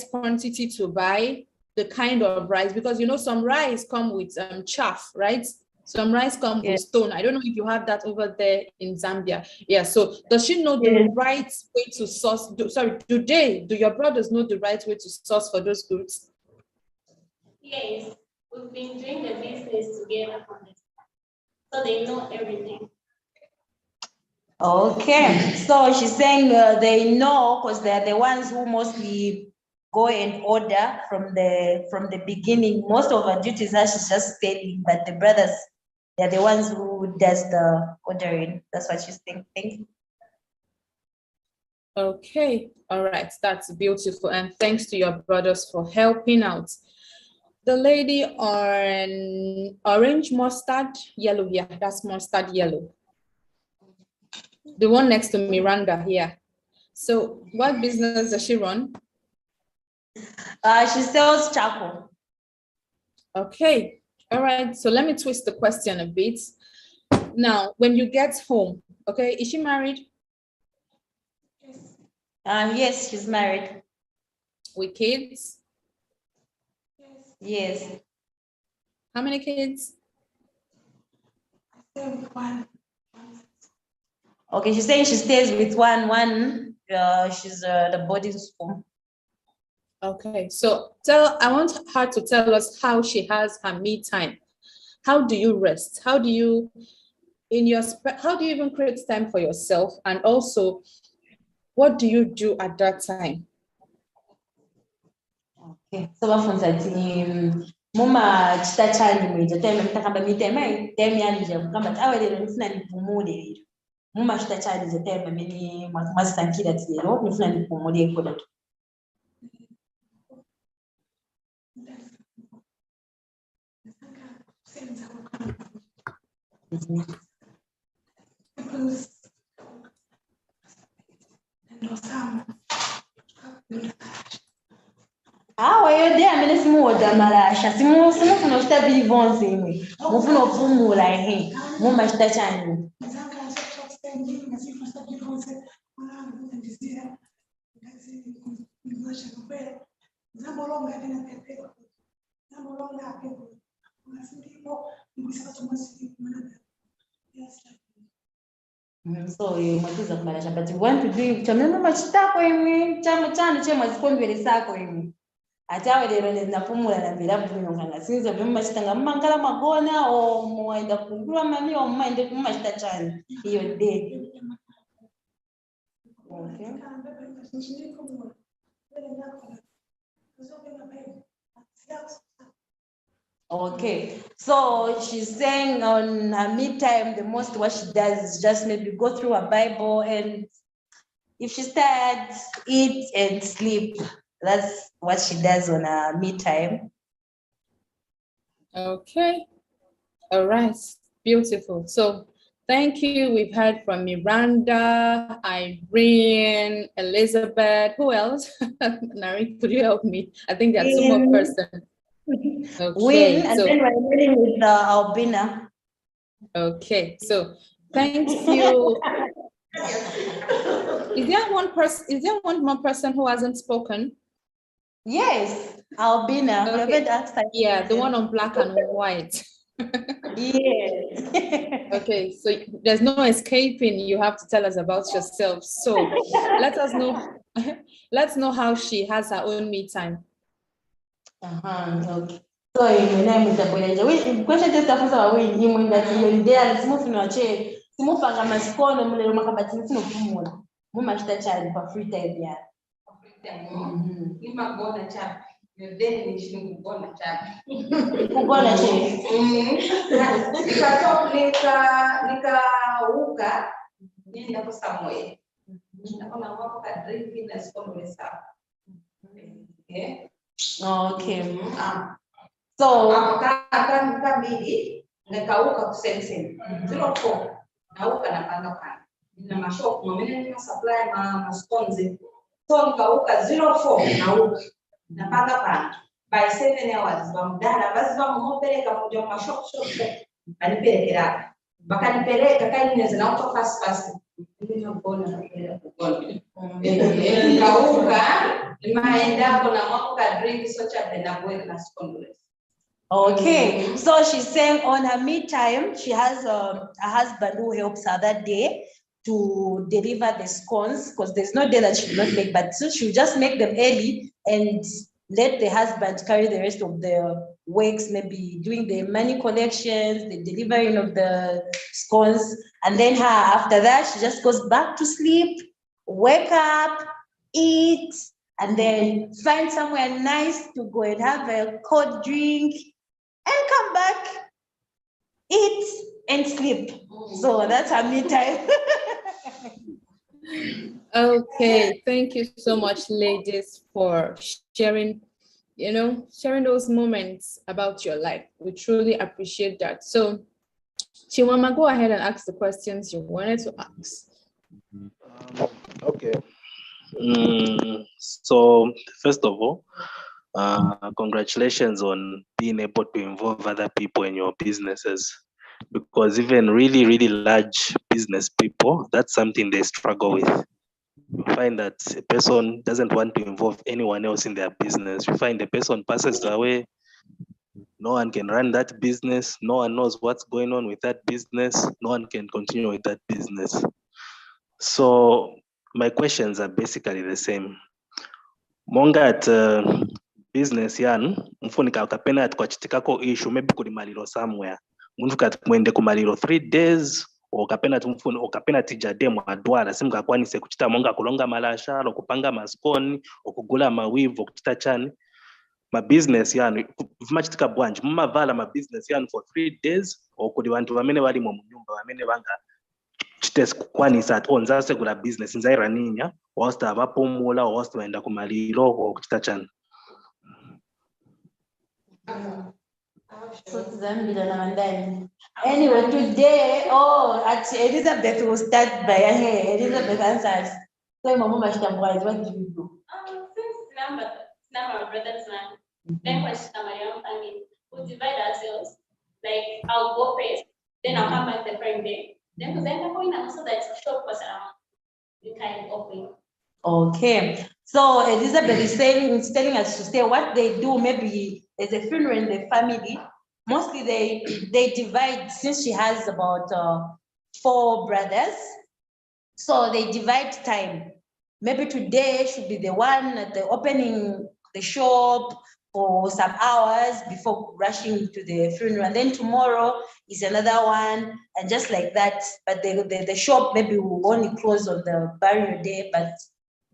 quantity to buy, the kind of rice? Because you know, some rice come with chaff, right? Some rice come with stone. I don't know if you have that over there in Zambia. Yeah, so does she know the right way to source? Do your brothers know the right way to source for those goods?
Yes, we've been doing the business together from the start, so they know everything.
Okay, so she's saying they know because they're the ones who mostly go and order from the beginning. Most of her duties are she's just selling, but the brothers, they're the ones who does the ordering. That's what she's thinking.
Okay, all right, that's beautiful. And thanks to your brothers for helping out. The lady on orange mustard yellow, yeah, that's mustard yellow. The one next to Miranda here. So what business does she run?
She sells charcoal.
Okay, all right, so let me twist the question a bit. Now, when you get home, okay, is she married?
Yes, she's married.
With kids?
Yes.
How many kids?
Okay, she's saying she stays with one. She's the boarding school.
Okay, so I want her to tell us how she has her me time. How do you rest? How do you even create time for yourself? And also, what do you do at that time?
Okay, so bafunza ati muma chita chani mwija time mtakamba miteme time yani je kamba tawe lero nifuna nipumule lero muma chita chani je time mini masitakira ati lero nifuna nipumule koda tu. Wewe dia amene simuoda malasha simufuna kuchita vivonse imwe mufuna kupumula muma chita chani. So mwatuza kumalasha but you want to do chamema machitako imwe chanu chemwe zikondweresako imwe atawe lero ndinapumula na vilabu vinonganga sinza vyo machitanga mmangala magona o muenda kungula mami o muende kumachita chani iyo day. Okay. Okay, so she's saying on her me time, the most what she does is just maybe go through a Bible, and if she's tired, eat and sleep. That's what she does on her me time.
Okay, all right, beautiful. So thank you. We've heard from Miranda, Irene, Elizabeth. Who else? Nari, could you help me? I think there are two more persons. Okay,
and then we're dealing with Albina.
Okay, so thank you. Is there one more person who hasn't spoken?
Yes, Albina.
Okay. Yeah, the one on black and white.
Yes.
Okay, so there's no escaping. You have to tell us about yourself. So let us know. Let's know how she has her own me time.
Okay. So my name is Abulaja. We question test after our way in that you there smoothing your chair. Smooth and my score no mulero makabati no kumula. Muma chita child for free time ya.
Ima bona chapa. Then ni shini kubona chapa.
Kubona chair.
Nika uka nini hapo somewhere. Naona hapo ka drink na sikomo sawa.
Okay. So
kamili nikauka kusense 04 nauka napanga pale na mashop mwenye supply ma scones so nikauka 04 nauka napanga pale by 7 hours bamdala basi bamopeleka moja mashop anipelekera bakanipeleka kaineza na auto fast nikauka nimaenda kuna mwako ka drink so cha na kuweka na scones.
Okay, so she's saying on her me time, she has a husband who helps her that day to deliver the scones because there's no day that she will not make, but so she'll just make them early and let the husband carry the rest of the works, maybe doing the money collections, the delivering of the scones, and then after that, she just goes back to sleep, wake up, eat, and then find somewhere nice to go and have a cold drink, and come back, eat, and sleep. So that's her me time.
Okay, thank you so much, ladies, for sharing, sharing those moments about your life. We truly appreciate that. So, Chiwama, go ahead and ask the questions you wanted to ask.
Okay. So, first of all, congratulations on being able to involve other people in your businesses, because even really, really large business people, that's something they struggle with. you find that a person doesn't want to involve anyone else in their business. You find the person passes away, no one can run that business, no one knows what's going on with that business, no one can continue with that business. So my questions are basically the same. Monga at business yan, mfunika kapena at kwachitikako issue, maybe kuli maliro somewhere. Muntu kati mwende kumaliro 3 days, okapena tumfuni okapena tijademo adwala simukakwanise kuchita monga kulonga malasha okupanga maskoni okugula mawivu okuchita chani business yanu vimachitika bwanji mumavala business yanu for 3 days okuli bantu bamene bali mu nyumba bamene banga chitesi kukwanisa at onzase kula business nzairaninya whilst abapumula whilst baenda kumaliro okuchita chani.
Anyway, today, Elizabeth will start by Elizabeth answers. So, Mama Mashtamboy, what do you do?
Since number my brother's son, then my family, we'll divide ourselves. Like, I'll go first, then I'll come back the following day. Then present the point and so that shop was around. You can open.
Okay. So Elizabeth is telling us to say what they do. Maybe there's a funeral in the family. Mostly they divide, since she has about 4 brothers. So they divide time. Maybe today should be the one at the opening the shop for some hours before rushing to the funeral. And then tomorrow is another one, and just like that. But the shop maybe will only close on the burial day, but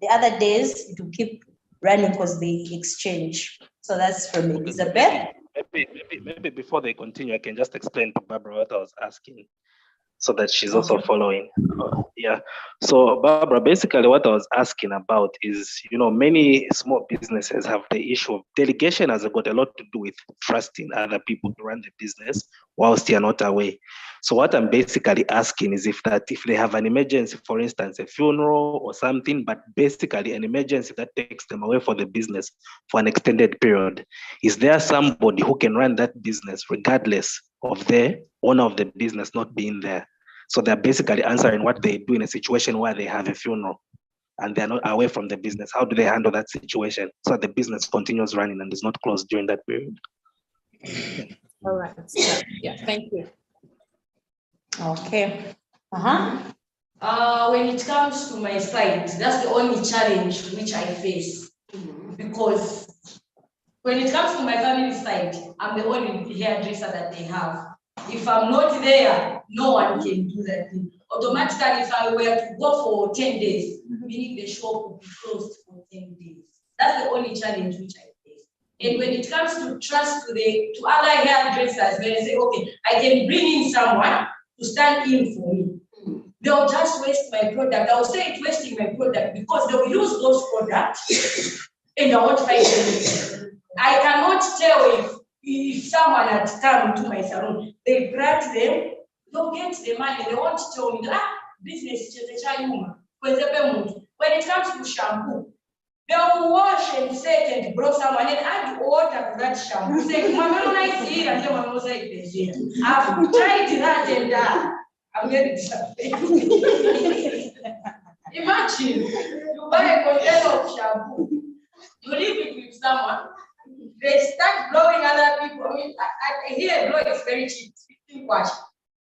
the other days it will keep running because they exchange. So that's from Elizabeth.
Maybe before they continue, I can just explain to Barbara what I was asking, so that she's also following. Yeah. So Barbara, basically what I was asking about is, many small businesses have the issue of delegation has got a lot to do with trusting other people to run the business whilst you're not away. So what I'm basically asking is if they have an emergency, for instance, a funeral or something, but basically an emergency that takes them away from the business for an extended period, is there somebody who can run that business regardless of the owner of the business not being there? So they're basically answering what they do in a situation where they have a funeral and they're not away from the business. How do they handle that situation so that the business continues running and is not closed during that period?
All right. Yeah, thank you.
Okay.
When it comes to my side, that's the only challenge which I face. Because when it comes to my family side, I'm the only hairdresser that they have. If I'm not there, no one can do that thing. Automatically, if I were to go for 10 days, meaning the shop will be closed for 10 days. That's the only challenge which I face. And when it comes to trust to other hairdressers, when I say, okay, I can bring in someone to stand in for me, they'll just waste my product. I'll say it's wasting my product because they'll use those products and I won't find anything. I cannot tell if someone had come to my salon, they brought them, they'll get the money, they won't tell me, business is a child. When it comes to shampoo, they will wash and set and bring someone and add water to that shampoo. Say, Mama, I see it, and Mama say, I've tried that and I'm very disappointed. Imagine you buy a container of shampoo, you leave it with someone, they start blowing other people. I mean, I hear blow is very cheap, 15 kwacha.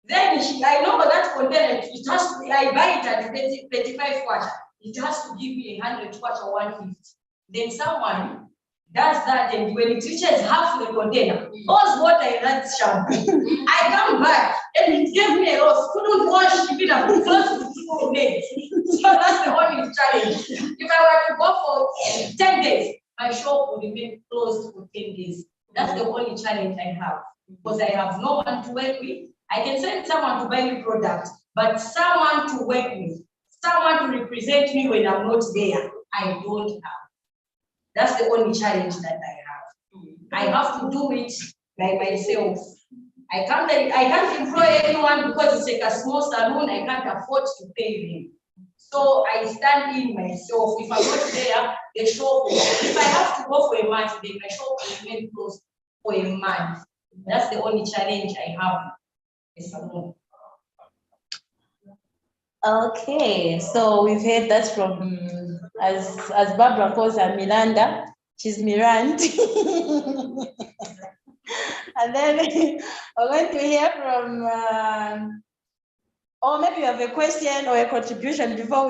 Then I know that container, it has to, I buy it at 35 kwacha. It has to give me 100 kwacha, 150. Then someone does that, and when it reaches half the container, pours water in that shampoo. I come back and it gave me a loss. Couldn't wash even a close to 2 days. So that's the only challenge. If I were to go for 10 days, my shop will remain closed for 10 days. That's the only challenge I have because I have no one to work with. I can send someone to buy me products, but someone to work with, someone to represent me when I'm not there, I don't have. That's the only challenge that I have. I have to do it by myself. I can't employ anyone because it's like a small salon. I can't afford to pay them. So I stand in myself. If I'm not there, the shop. If I have to go for a month, then my shop will remain closed for a month. That's the only challenge I have.
Okay, so we've heard that from, as Barbara calls her, Miranda. She's Mirand. And then we're going to hear from, or maybe you have a question or a contribution before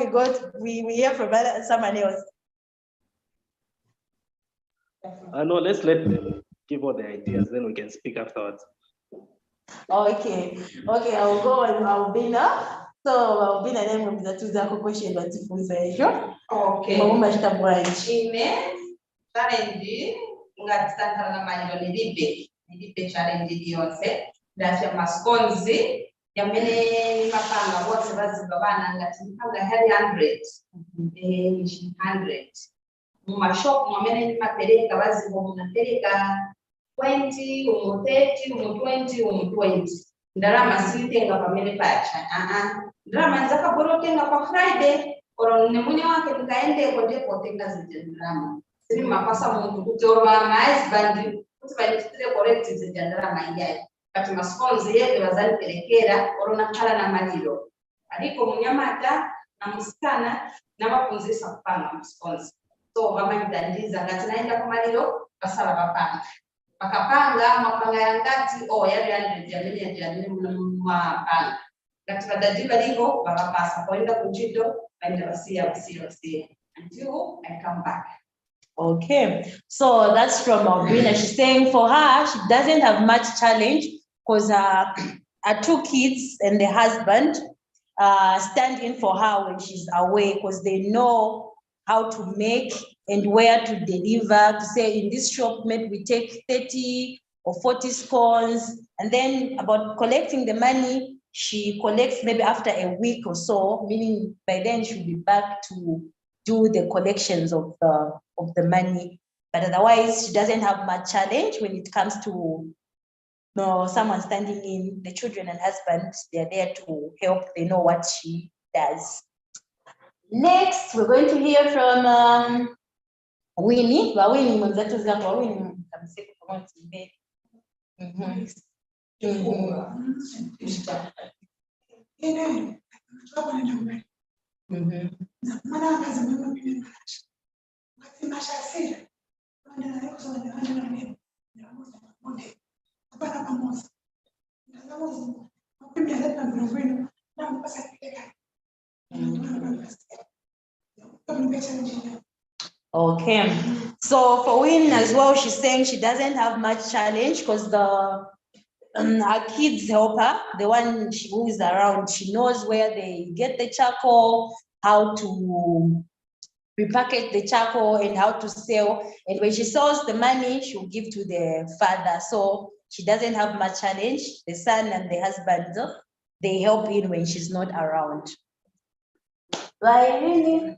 we hear from someone else.
No, let's let them give all the ideas, then we can speak afterwards.
Okay, I'll go on Albina. So Albina then will be the question that you
Okay. Ine challenge ngatisangana na manyo nilibe challenge yonse ndasema skonzi yamene mapanga wose baziba bana ngati mpanga heli 100 mumashop mwamene nimapereka baziba munapereka 20 umu 30 umu 20 umu 20 ndarama sitenga pamene pacha ndarama nzakaborotenga pa Friday oro nemune wake nikaendeko ndipo tenga zijendrama siri mapasa muntu kuti oro husband kuti vanitire correct zijendrama iyayi kati masponzi yeke vazaniperekera oro nakhala na maliro aliko munyamata na musikana na mapunzisa kupanga masponzi so vamanidandiza ngati naenda kumaliro basala bapanga bakapanga mapanga ya ngati yali 100 yamene mapanga ngati badadiba livo bakapasa kwenda kuchito baenda basia until I come back.
Okay, so that's from Albina. She's saying for her, she doesn't have much challenge because her 2 kids and the husband stand in for her when she's away because they know how to make and where to deliver. To say in this shop, maybe we take 30 or 40 scones, and then about collecting the money, she collects maybe after a week or so, meaning by then she'll be back to do the collections of the money. But otherwise, she doesn't have much challenge when it comes to someone standing in. The children and husband, they're there to help. They know what she does. Next, we're going to hear from Winnie. Winnie, Okay, so for Win as well, she's saying she doesn't have much challenge because her kids help her. The one who is around, she knows where they get the charcoal, how to repackage the charcoal and how to sell. And when she sells the money, she'll give to the father. So she doesn't have much challenge. The son and the husband, they help in when she's not around. Like really?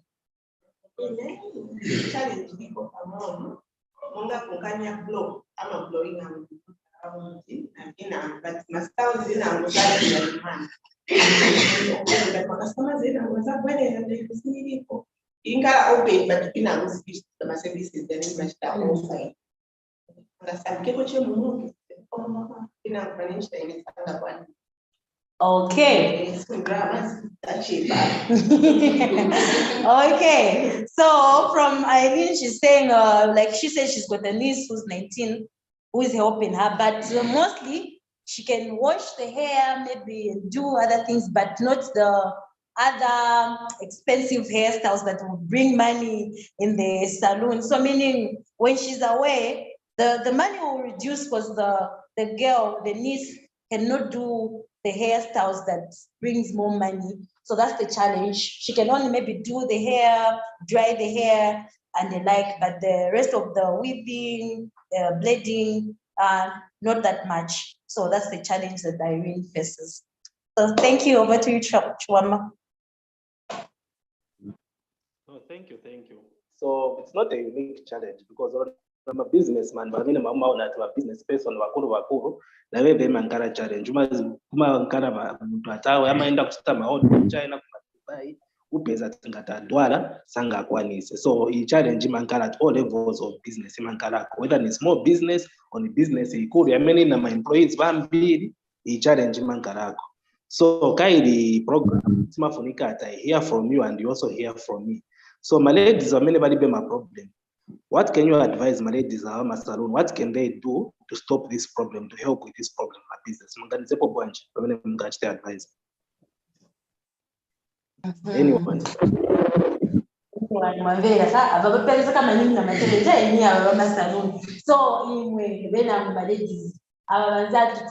Challenge people among Monga Kunkanya blow. I'm not blowing them but my spouse is a man. The customers was up when they see Inga open, but in our speech, the services then is much down also. Understand? Kekoche in our financial is under one.
Okay. Okay. So from Irene, she's saying, like she said, she's got a niece who's 19, who is helping her, but mostly she can wash the hair, maybe and do other things, but not the other expensive hairstyles that will bring money in the salon. So meaning when she's away, the money will reduce because the girl, the niece, cannot do the hairstyles that brings more money. So that's the challenge. She can only maybe do the hair, dry the hair, and the like, but the rest of the weaving, bleeding, not that much. So that's the challenge that Irene faces. So thank you. Over to you, Chwama.
Oh, thank you. So it's not a unique challenge because I'm a businessman, but I'm a business person. Na wewe mangara challenge kuma ngara mtu atawe amaenda kusita maodo China kuma Dubai upeza tingatadwala sanga kwanise. So I challenge mangara at all levels of business mangara, whether it's small business or the business ikuru ya many na my employees bambili I challenge mangara. So kaili program timafunika ati I hear from you and you also hear from me. So my ladies are many bali be my problem. What can you advise my ladies are my salon? What can they do to stop this problem, to help with this problem, my business? Munganizepo bwanje, pamene mungachite advise. Anyone?
So imwe bena ladies ababanzatu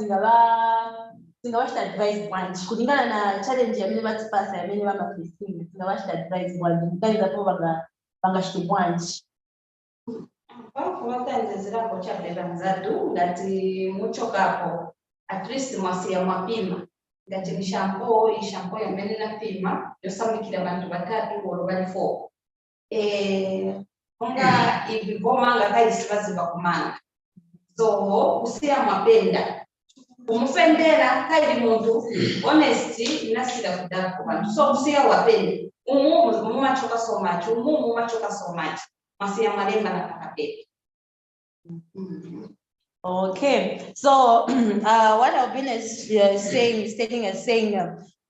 tingawashita advise bwanje kulingana na challenge yamene batipasa yamene bamafacing tingawashita advise bwanje mukaenza po bangashite bwanje.
Kumatandizira chabera mzadu ngati muchokapo at least mwasiya mwapima ngati ishampo yamene napima yosamikira bantu batatu olo bali 4 konga ibigomanga kaisibaziba kumanga so kusiya mwapenda umufendera kaili muntu honesty inasira kudako bantu so kusiya wapende umumu machoka so much masiya malemba na kakapeke.
Okay, so what Albina is saying,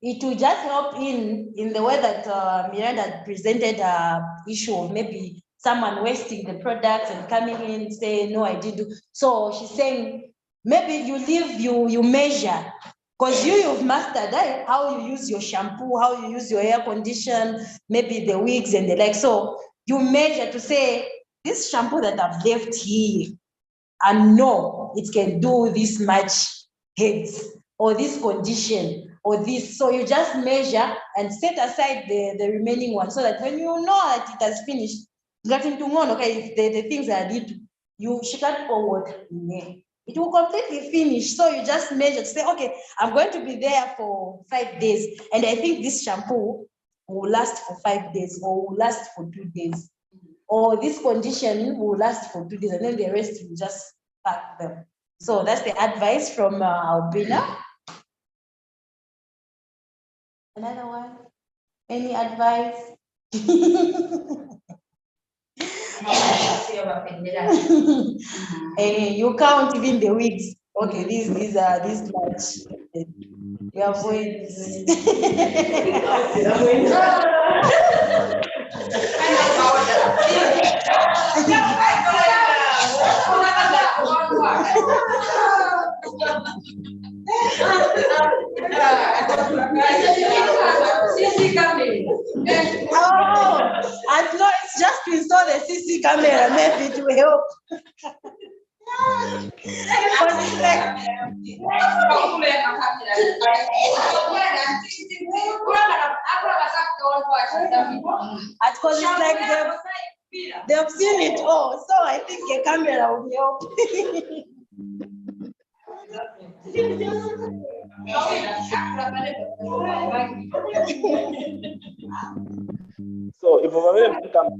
it will just help in the way that Miranda presented issue of maybe someone wasting the products and coming in saying, no, I didn't do. So she's saying, maybe you measure, because you've mastered how you use your shampoo, how you use your air condition, maybe the wigs and the like. So you measure to say, this shampoo that I've left here, and no, it can do this much heads or this condition or this. So you just measure and set aside the remaining one so that when you know that it has finished, getting to one, okay, the things that I did, you should forward. It will completely finish. So you just measure to say, okay, I'm going to be there for 5 days. And I think this shampoo will last for 5 days or will last for 2 days. Or this condition will last for 2 days, and then the rest will just pack them. So that's the advice from Albina. Another one? Any advice? And you count even the weeks. Okay, these are this much. You avoid. Oh, and no, it's just to install the CC camera, maybe it will help. Because it's like they've seen it all, so I think a camera will help.
So if we come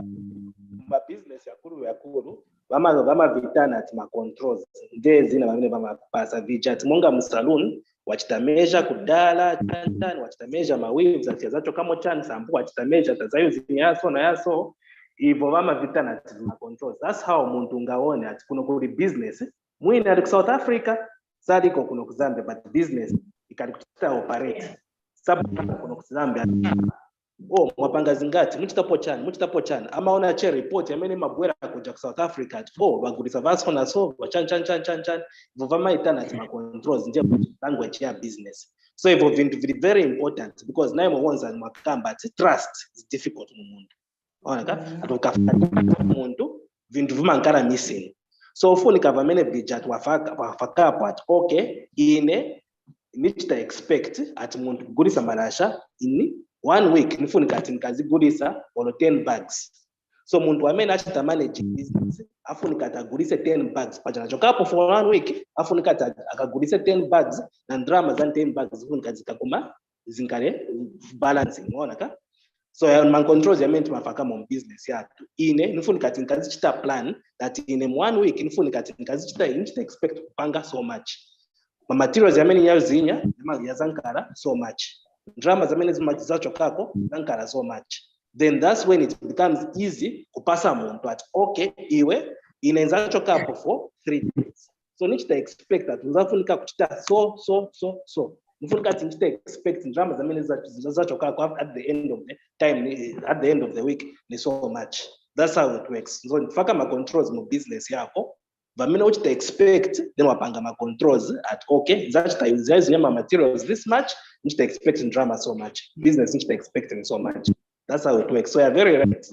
my business yakuru vama vitana ati ma controls ndezina vamene vama pasa vijat monga mu saloon wachita measure kudala chantan wachita measure ma waves ati zacho kama chan sampu wachita measure tazayo zinyaso na yaso ivo vama vitana ati ma controls. That's how muntu ngaone ati kuno kuli business mwina ali South Africa sadiko kuno kuzambia but business ikali kuchita operate sababu kuno kuzambia oh mwapanga zingati muchitapo chani amaona che report yamene mabwera kuja South Africa ati oh bagulisa vaso na so chan vama itana ati ma controls nje language ya business. So ivo vintu very important because naye mwonza mwakamba ati trust is difficult mu muntu onaka atokafanya muntu vintu vimankara missing. So ufunika vamene budget wafaka part okay ine nichita expect ati muntu kugulisa malasha ini 1 week nifunika ati nikazigulisa olo 10 bags. So muntu amene achita manage business afunika atagulise 10 bags pachana chokapo for 1 week afunika akagulise 10 bags na drama za 10 bags zifunika zikakuma zinkale balancing onaka. So man controls yamene mafaka mu business yatu ine nifunika ati nikazichita plan that in 1 week nifunika ati nikazichita inchita expect kupanga so much ma materials yamene yazinya yazankara so much drama zamene zimachizacho kako zankara so much. Then that's when it becomes easy kupasa muntu at okay iwe inaenzacho kapo for 3 days. So nichita expect that uzafunika kuchita so ndifuna ukuthi ndithi expect drama zamene zachoka at the end of the time, at the end of the week ni so much. That's how it works. So ndifaka ama-controls mu business yakho vamene uchita expect then wapanga ma-controls at okay zachita ma-materials this much nichita expecting drama so much, business nichita expecting so much. That's how it works. So you're very right,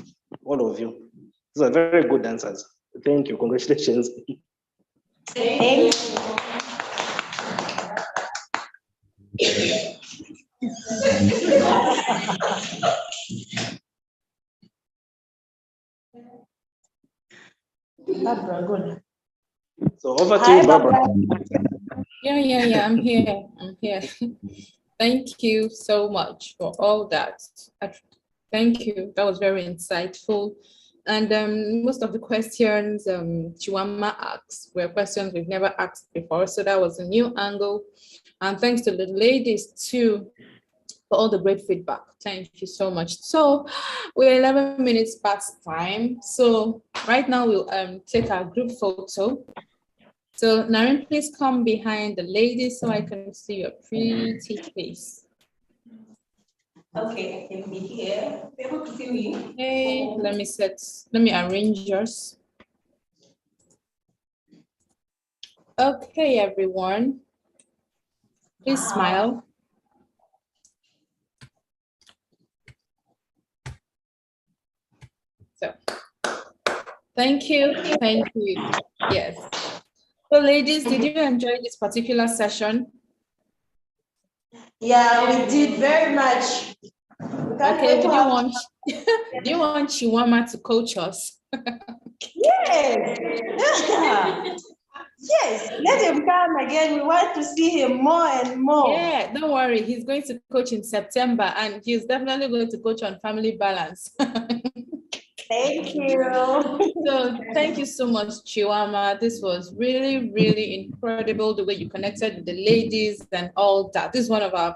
all of you. These are very good answers. Thank you. Congratulations.
Thank Barbara, good.
So over to
Hi,
you, Barbara.
Yeah, I'm here. Thank you so much for all that. Thank you. That was very insightful. And most of the questions Chiwama asked were questions we've never asked before. So that was a new angle. And thanks to the ladies too for all the great feedback. Thank you so much. So we're 11 minutes past time. So right now we'll take our group photo. So Naren, please come behind the ladies so I can see your pretty face.
Okay, I can be here. Be able to see me.
Okay, let me arrange yours. Okay, everyone. Please smile. So, thank you. Yes. So ladies, did you enjoy this particular session?
Yeah, we did very much.
Okay, do you want Chiwama to coach us?
Yes. Yes, let him come again. We want to see him more and more.
Yeah, don't worry. He's going to coach in September and he's definitely going to coach on family balance.
Thank you.
So thank you so much, Chiwama. This was really, really incredible the way you connected with the ladies and all that. This is one of our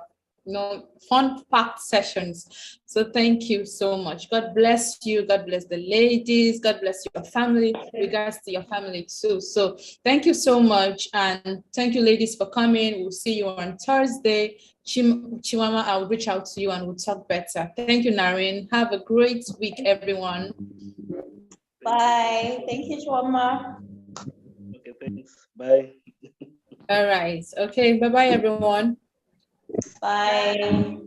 fun-packed sessions. So thank you so much. God bless you. God bless the ladies. God bless your family. Regards to your family too. So thank you so much. And thank you, ladies, for coming. We'll see you on Thursday. Chiwama, I'll reach out to you and we'll talk better. Thank you, Naren. Have a great week, everyone.
Bye. Thank you, Chiwama.
Okay, thanks. Bye.
All right. Okay. Bye-bye, everyone.
Bye.